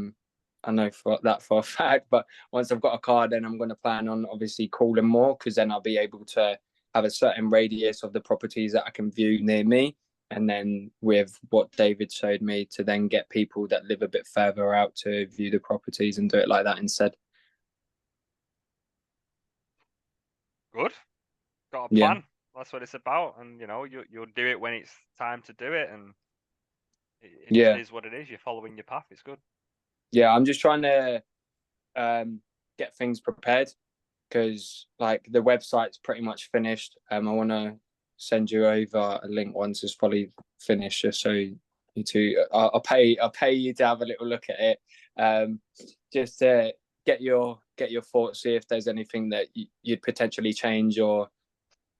Speaker 7: know for a fact, but once I've got a car, then I'm going to plan on obviously calling more, because then I'll be able to have a certain radius of the properties that I can view near me. And then with what David showed me, to then get people that live a bit further out to view the properties, and do it like that instead. Good.
Speaker 2: Got a plan. That's what it's about. And, you'll do it when it's time to do it. And it just is what it is. You're following your path. It's good.
Speaker 7: Yeah, I'm just trying to get things prepared, because like the website's pretty much finished. I want to send you over a link once it's fully finished, just so I'll pay you to have a little look at it, just to get your thoughts, see if there's anything that you'd potentially change, or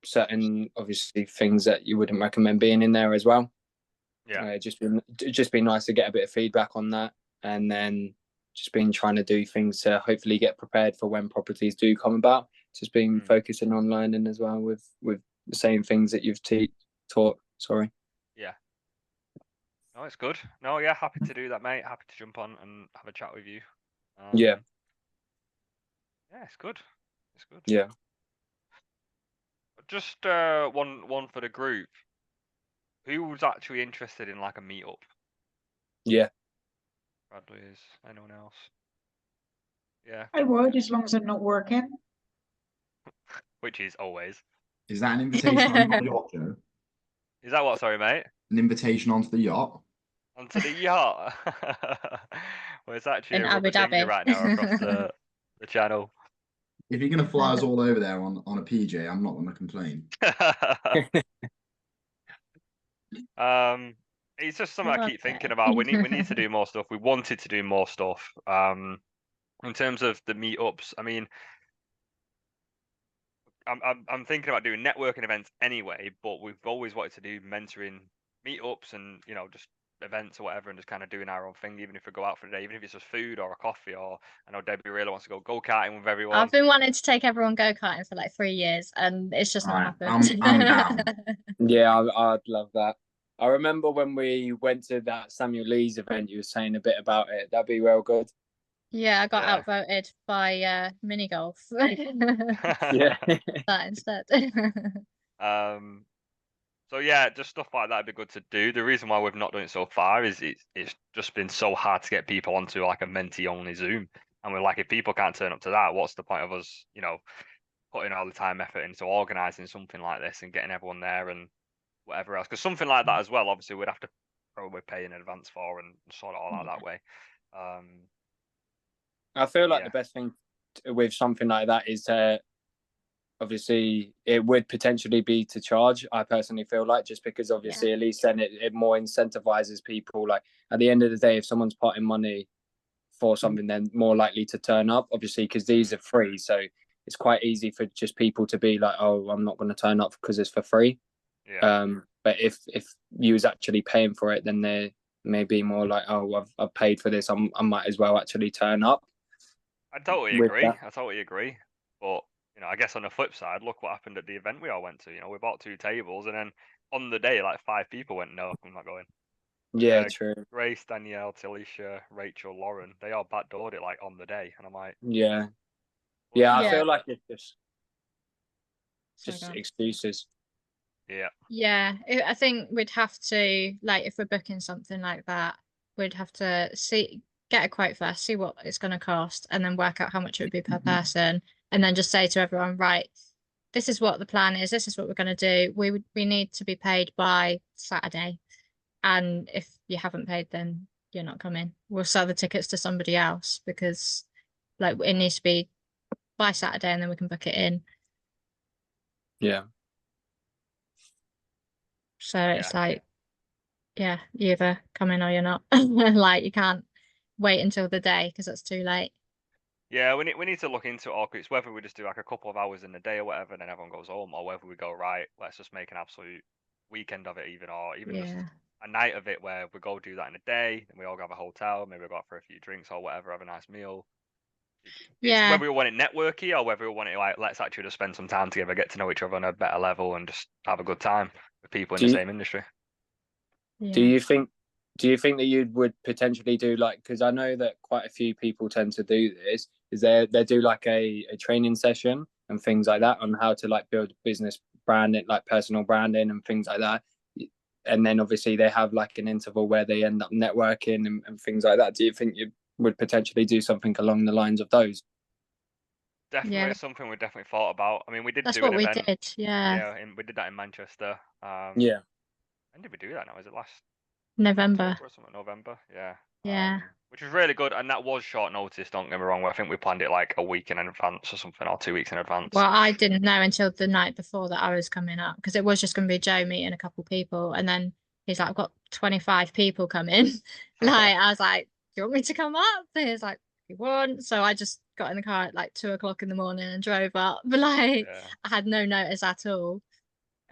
Speaker 7: certain obviously things that you wouldn't recommend being in there as well. Just be nice to get a bit of feedback on that, and then just been trying to do things to hopefully get prepared for when properties do come about. Just been focusing on learning as well with the same things that you've taught. Sorry.
Speaker 2: Yeah. No, it's good. No, yeah, happy to do that, mate. Happy to jump on and have a chat with you.
Speaker 7: Yeah.
Speaker 2: Yeah, it's good. It's good.
Speaker 7: Yeah.
Speaker 2: Just one for the group. Who was actually interested in like a meetup?
Speaker 7: Yeah.
Speaker 2: Bradley is. Anyone else? Yeah.
Speaker 3: I would, as long as I'm not working.
Speaker 2: Which is always.
Speaker 5: Is that an invitation onto the yacht, Joe?
Speaker 2: Is that what? Sorry, mate.
Speaker 5: An invitation onto the yacht?
Speaker 2: Onto the yacht. Well, it's actually
Speaker 1: In
Speaker 2: a
Speaker 1: Abu
Speaker 2: rubber dinghy
Speaker 1: Dhabi.
Speaker 2: right now across the channel.
Speaker 5: If you're gonna fly us all over there on a PJ, I'm not gonna complain.
Speaker 2: It's just something I keep thinking
Speaker 1: Okay.
Speaker 2: about. We need to do more stuff. We wanted to do more stuff. In terms of the meetups, I mean, I'm thinking about doing networking events anyway, but we've always wanted to do mentoring meetups and just events or whatever, and just kind of doing our own thing, even if we go out for the day, even if it's just food or a coffee. Or I know Debbie really wants to go karting with everyone.
Speaker 1: I've been wanting to take everyone go-karting for like 3 years and it's just not
Speaker 5: Right,
Speaker 1: happened.
Speaker 5: I'm down.
Speaker 7: Yeah, I'd love that. I remember when we went to that Samuel Lee's event, you were saying a bit about it. That'd be real good.
Speaker 1: Yeah, I got
Speaker 2: Yeah.
Speaker 1: outvoted by mini golf.
Speaker 7: Yeah.
Speaker 1: That instead.
Speaker 2: So yeah, just stuff like that would be good to do. The reason why we've not done it so far is it's just been so hard to get people onto like a mentee only Zoom. And we're like, if people can't turn up to that, what's the point of us, putting all the time, effort into organising something like this and getting everyone there and whatever else? Because something like that as well, obviously, we'd have to probably pay in advance for and sort it all out that way.
Speaker 7: I feel like
Speaker 2: Yeah.
Speaker 7: the best thing with something like that is to, obviously, it would potentially be to charge. I personally feel like, just because obviously at least then it more incentivizes people. Like at the end of the day, if someone's putting money for something, then more likely to turn up, obviously, because these are free. So it's quite easy for just people to be like, oh, I'm not going to turn up because it's for free.
Speaker 2: Yeah.
Speaker 7: But if you was actually paying for it, then they may be more like, oh, I've paid for this, I might as well actually turn up.
Speaker 2: I totally
Speaker 7: with
Speaker 2: agree.
Speaker 7: that.
Speaker 2: I totally agree. But I guess on the flip side, look what happened at the event we all went to. We bought 2 tables, and then on the day, like 5 people went, no, I'm not going.
Speaker 7: Yeah, true.
Speaker 2: Grace, Danielle, Talisha, Rachel, Lauren, they all backdoored it like on the day, and I'm like,
Speaker 7: Yeah.
Speaker 2: well,
Speaker 7: Yeah, I
Speaker 1: Yeah.
Speaker 7: feel like it's
Speaker 1: Sorry,
Speaker 7: just
Speaker 1: go on.
Speaker 7: excuses.
Speaker 2: yeah,
Speaker 1: Yeah, I think we'd have to, like, if we're booking something like that, we'd have to get a quote first, see what it's going to cost, and then work out how much it would be per person, and then just say to everyone, right, this is what the plan is, this is what we're going to do. We need to be paid by Saturday, and if you haven't paid, then you're not coming. We'll sell the tickets to somebody else because, like, it needs to be by Saturday, and then we can book it in.
Speaker 7: Yeah.
Speaker 1: So it's like, yeah, you either come in or you're not. Like, you can't wait until the day because it's too late.
Speaker 2: yeah. We need to look into it all. 'Cause it's whether we just do like a couple of hours in the day or whatever, and then everyone goes home, or whether we go, right, let's just make an absolute weekend of it, or even just
Speaker 1: Yeah.
Speaker 2: a night of it where we go do that in a day, and we all have a hotel, maybe we go out for a few drinks or whatever, have a nice meal. It's
Speaker 1: Yeah.
Speaker 2: whether we want it networky or whether we want it like, let's actually just spend some time together, get to know each other on a better level, and just have a good time with people in the same industry.
Speaker 7: Do
Speaker 1: Yeah.
Speaker 7: you think that you would potentially do, like, because I know that quite a few people tend to do this, is they do like a training session and things like that on how to like build business branding, like personal branding and things like that. And then obviously they have like an interval where they end up networking and things like that. Do you think you would potentially do something along the lines of those?
Speaker 2: Definitely
Speaker 1: Yeah.
Speaker 2: something we definitely thought about. I mean, we did
Speaker 1: That's
Speaker 2: do
Speaker 1: what
Speaker 2: an
Speaker 1: we
Speaker 2: event.
Speaker 1: did. Yeah.
Speaker 2: Yeah, we did that in Manchester.
Speaker 7: Yeah.
Speaker 2: When did we do that now? Is it last
Speaker 1: November.
Speaker 2: October or something? November? Yeah.
Speaker 1: Yeah.
Speaker 2: Which was really good, and that was short notice, don't get me wrong. I think we planned it like a week in advance or something, or 2 weeks in advance.
Speaker 1: Well, I didn't know until the night before that I was coming up because it was just going to be Joe meeting a couple people. And then he's like, I've got 25 people coming. Like, I was like, do you want me to come up? And he's like, if you want. So I just got in the car at like 2 o'clock in the morning and drove up. But like,
Speaker 2: Yeah.
Speaker 1: I had no notice at all.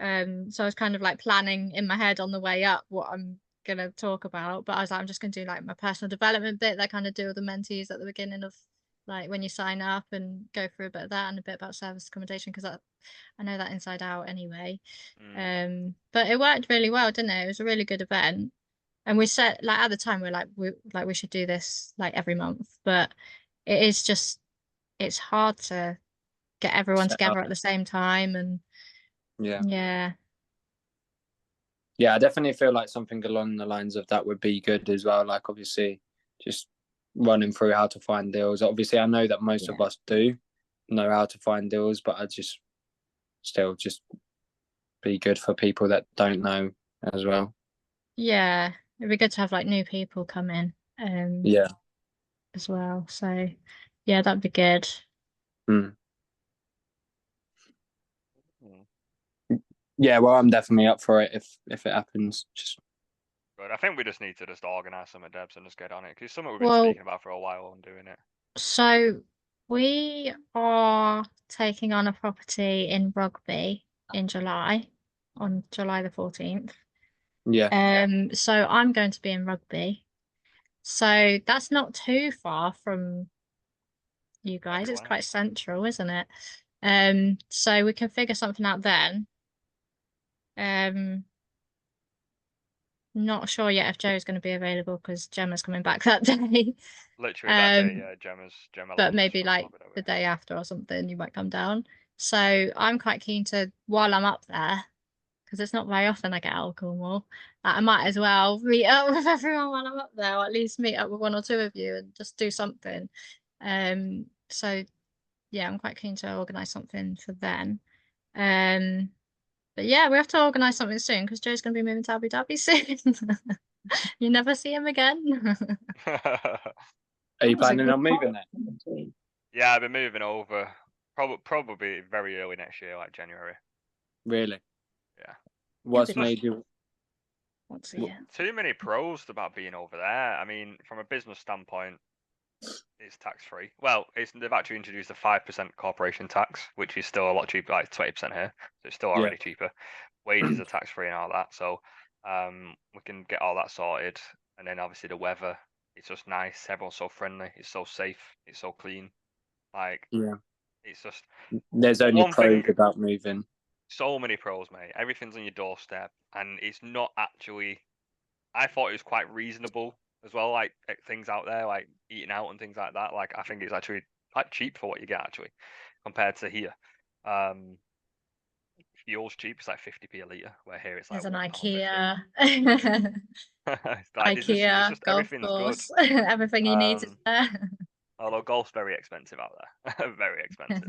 Speaker 1: So I was kind of like planning in my head on the way up what I'm going to talk about. But I was like, I'm just going to do like my personal development bit that kind of do with the mentees at the beginning of like when you sign up and go through a bit of that and a bit about service accommodation, because I know that inside out anyway. But it worked really well, didn't it? It was a really good event. And we said, like, at the time we should do this like every month, but it is just, it's hard to get everyone
Speaker 7: Set
Speaker 1: together
Speaker 7: up.
Speaker 1: at the same time. And
Speaker 7: Yeah, I definitely feel like something along the lines of that would be good as well. Like, obviously, just running through how to find deals. Obviously, I know that most of us do know how to find deals, but I just still just be good for people that don't know as well.
Speaker 1: yeah, it'd be good to have like new people come in
Speaker 7: Yeah.
Speaker 1: as well. So yeah, that'd be good.
Speaker 7: Yeah, well, I'm definitely up for it if it happens. Just
Speaker 2: But I think we just need to just organise some of Debs and just get on it, because it's something we've
Speaker 1: Well-
Speaker 2: been speaking about for a while and doing it.
Speaker 1: So we are taking on a property in Rugby in July, on July the 14th.
Speaker 7: yeah.
Speaker 1: So I'm going to be in Rugby. So that's not too far from you guys. It's
Speaker 2: Everywhere.
Speaker 1: quite central, isn't it? So we can figure something out then. Not sure yet if Joe's going to be available because Gemma's coming back that day.
Speaker 2: Literally that day, yeah. Gemma.
Speaker 1: But
Speaker 2: Lawrence
Speaker 1: maybe
Speaker 2: from
Speaker 1: like
Speaker 2: Abu Dhabi.
Speaker 1: the day after or something, you might come down. So I'm quite keen to, while I'm up there, because it's not very often I get out of Cornwall, I might as well meet up with everyone while I'm up there, or at least meet up with one or two of you and just do something. So yeah, I'm quite keen to organise something for then. But yeah, we have to organise something soon because Joe's going to be moving to Abu Dhabi soon. You never see him again.
Speaker 7: Are you planning on moving there?
Speaker 2: Yeah, I've been moving over. Probably very early next year, like January.
Speaker 7: Really?
Speaker 2: Yeah.
Speaker 7: What's made you?
Speaker 1: Once a year.
Speaker 2: Too many pros about being over there. I mean, from a business standpoint, it's tax free. Well, they've actually introduced a 5% corporation tax, which is still a lot cheaper, like 20% here. So it's still already cheaper. Wages are tax free and all that. So we can get all that sorted. And then obviously the weather, it's just nice. Everyone's so friendly. It's so safe. It's so clean. Like, it's just.
Speaker 7: There's only
Speaker 2: one
Speaker 7: pros
Speaker 2: thing
Speaker 7: about moving.
Speaker 2: So many pros, mate. Everything's on your doorstep, and it's not actually. I thought it was quite reasonable as well, like things out there, like eating out and things like that. Like I think it's actually quite cheap for what you get actually, compared to here. Fuel's cheap; it's like 50p a liter. Where here it's like
Speaker 1: There's an
Speaker 2: £1.50.
Speaker 1: IKEA.
Speaker 2: Like, it's
Speaker 1: IKEA,
Speaker 2: just
Speaker 1: golf
Speaker 2: everything's
Speaker 1: course,
Speaker 2: good.
Speaker 1: everything you need is there.
Speaker 2: Although golf's very expensive out there, very expensive.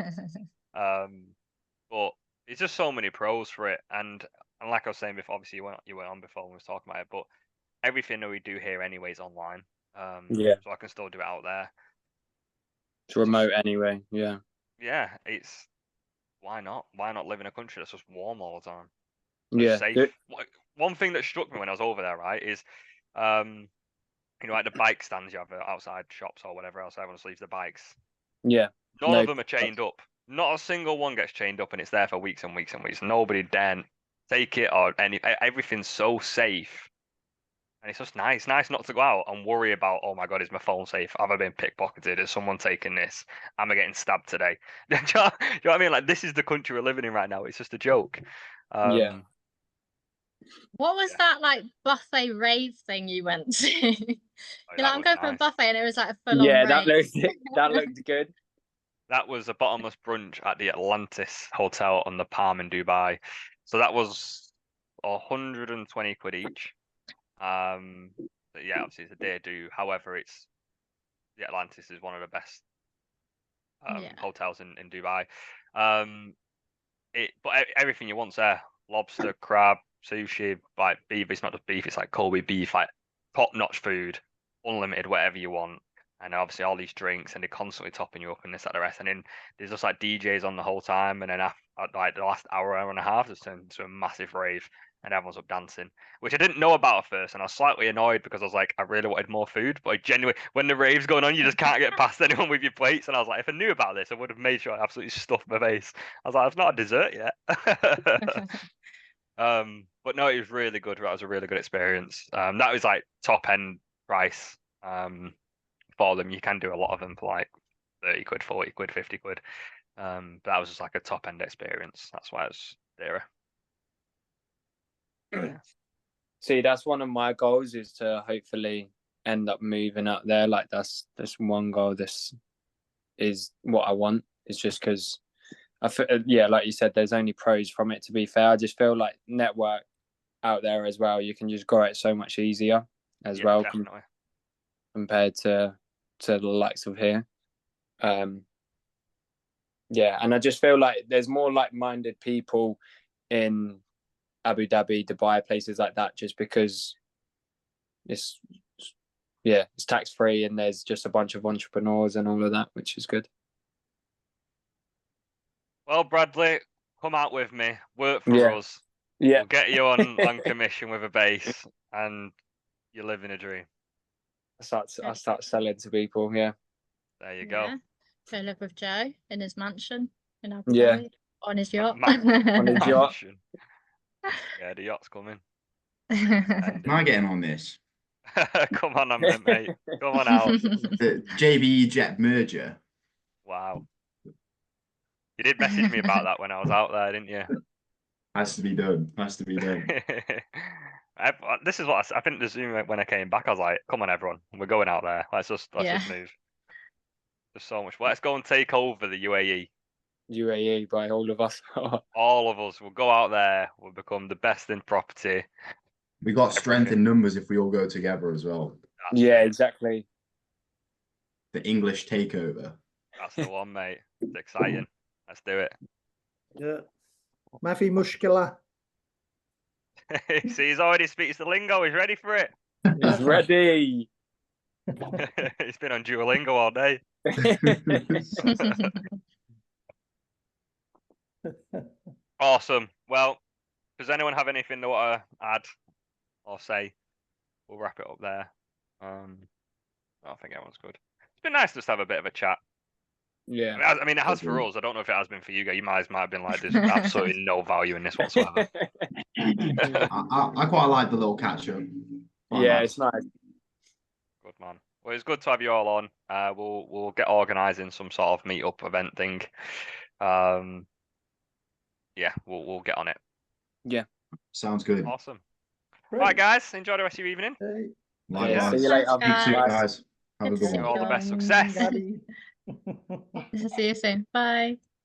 Speaker 2: But it's just so many pros for it, and like I was saying before, obviously you went on before when we was talking about it, but everything that we do here anyway is online. So I can still do it out there.
Speaker 7: It's remote anyway. Yeah.
Speaker 2: Yeah, it's why not? Why not live in a country that's just warm all the time?
Speaker 7: Yeah.
Speaker 2: Safe. One thing that struck me when I was over there, right, is like the bike stands you have outside shops or whatever else. Everyone leaves the bikes.
Speaker 7: Yeah.
Speaker 2: None of them are chained up. Not a single one gets chained up, and it's there for weeks and weeks and weeks. Nobody dare take it or everything's so safe, and it's just nice not to go out and worry about, oh my god, is my phone safe? Have I been pickpocketed? Is someone taking this? Am I getting stabbed today? Do you know what I mean? Like, this is the country we're living in right now. It's just a joke.
Speaker 7: Yeah.
Speaker 1: What was that like buffet rave thing you went to? You're like, I'm going for a buffet, and it was like a full on
Speaker 7: Yeah,
Speaker 1: rave.
Speaker 7: that looked good.
Speaker 2: That was a bottomless brunch at the Atlantis Hotel on the Palm in Dubai. So that was 120 quid each. Yeah, obviously it's a day do. However, the Atlantis is one of the best hotels in Dubai. But everything you want's there: lobster, crab, sushi, like beef. It's not just beef; it's like Kobe beef, like top-notch food, unlimited, whatever you want. And obviously all these drinks, and they're constantly topping you up and this, that, the rest. And then there's just like DJs on the whole time. And then after, like the last hour and a half, it's turned into a massive rave, and everyone's up dancing, which I didn't know about at first. And I was slightly annoyed because I was like, I really wanted more food. But I genuinely, when the rave's going on, you just can't get past anyone with your plates. And I was like, if I knew about this, I would have made sure I absolutely stuffed my face. I was like, it's not a dessert yet. But no, it was really good. That was a really good experience. That was like top end price. For them, you can do a lot of them for like 30 quid, 40 quid, 50 quid. But that was just like a top end experience. That's why it's dearer. Yeah.
Speaker 7: See, that's one of my goals, is to hopefully end up moving up there. Like that's one goal. This is what I want. It's just because yeah, like you said, there's only pros from it. To be fair, I just feel like network out there as well. You can just grow it so much easier as well
Speaker 2: Definitely.
Speaker 7: compared to the likes of here. Yeah, and I just feel like there's more like-minded people in Abu Dhabi, Dubai, places like that, just because it's tax-free and there's just a bunch of entrepreneurs and all of that, which is good.
Speaker 2: Well, Bradley, come out with me, work for us.
Speaker 7: Yeah,
Speaker 2: We'll get you on commission with a base, and you're living a dream.
Speaker 7: I start selling to people. Yeah,
Speaker 2: There you go.
Speaker 1: Go live with Joe in his mansion in Abu
Speaker 7: Yeah.
Speaker 1: Dhabi, on his yacht.
Speaker 7: on his yacht.
Speaker 2: Mansion. Yeah, the yacht's coming.
Speaker 5: Am I getting on this?
Speaker 2: Come on, mate. Come on out.
Speaker 5: The JBE Jet merger.
Speaker 2: Wow. You did message me about that when I was out there, didn't you?
Speaker 5: Has to be done. Has to be done.
Speaker 2: This is what I think. The Zoom when I came back, I was like, "Come on, everyone, we're going out there. Let's just move." There's so much. Let's go and take over the UAE.
Speaker 7: UAE by all of us.
Speaker 2: All of us will go out there. We'll become the best in property.
Speaker 5: We got strength in numbers if we all go together as well.
Speaker 7: Yeah, exactly.
Speaker 5: The English takeover.
Speaker 2: That's the one, mate. It's exciting. Let's do it.
Speaker 4: Yeah. Mafi mushkila.
Speaker 2: See, he's already speaks the lingo. He's ready for it.
Speaker 7: He's ready.
Speaker 2: He's been on Duolingo all day. Awesome. Well, does anyone have anything they want to add or say? We'll wrap it up there. I think everyone's good. It's been nice just to have a bit of a chat.
Speaker 7: Yeah.
Speaker 2: I mean, it has for us. I don't know if it has been for you guys. You might have been like, there's absolutely no value in this whatsoever.
Speaker 5: I quite like the little catch up.
Speaker 7: Yeah, it's nice.
Speaker 2: Good man. Well, it's good to have you all on. We'll get organising some sort of meet-up event thing. Yeah, we'll get on it.
Speaker 7: Yeah.
Speaker 5: Sounds good.
Speaker 2: Awesome. All right, guys. Enjoy the rest of your evening.
Speaker 4: Hey.
Speaker 5: Likewise.
Speaker 7: See you later.
Speaker 3: Thanks,
Speaker 5: You too, guys. Have a good
Speaker 1: Good to
Speaker 5: one.
Speaker 2: All the best success.
Speaker 4: Daddy.
Speaker 1: See you soon. Bye.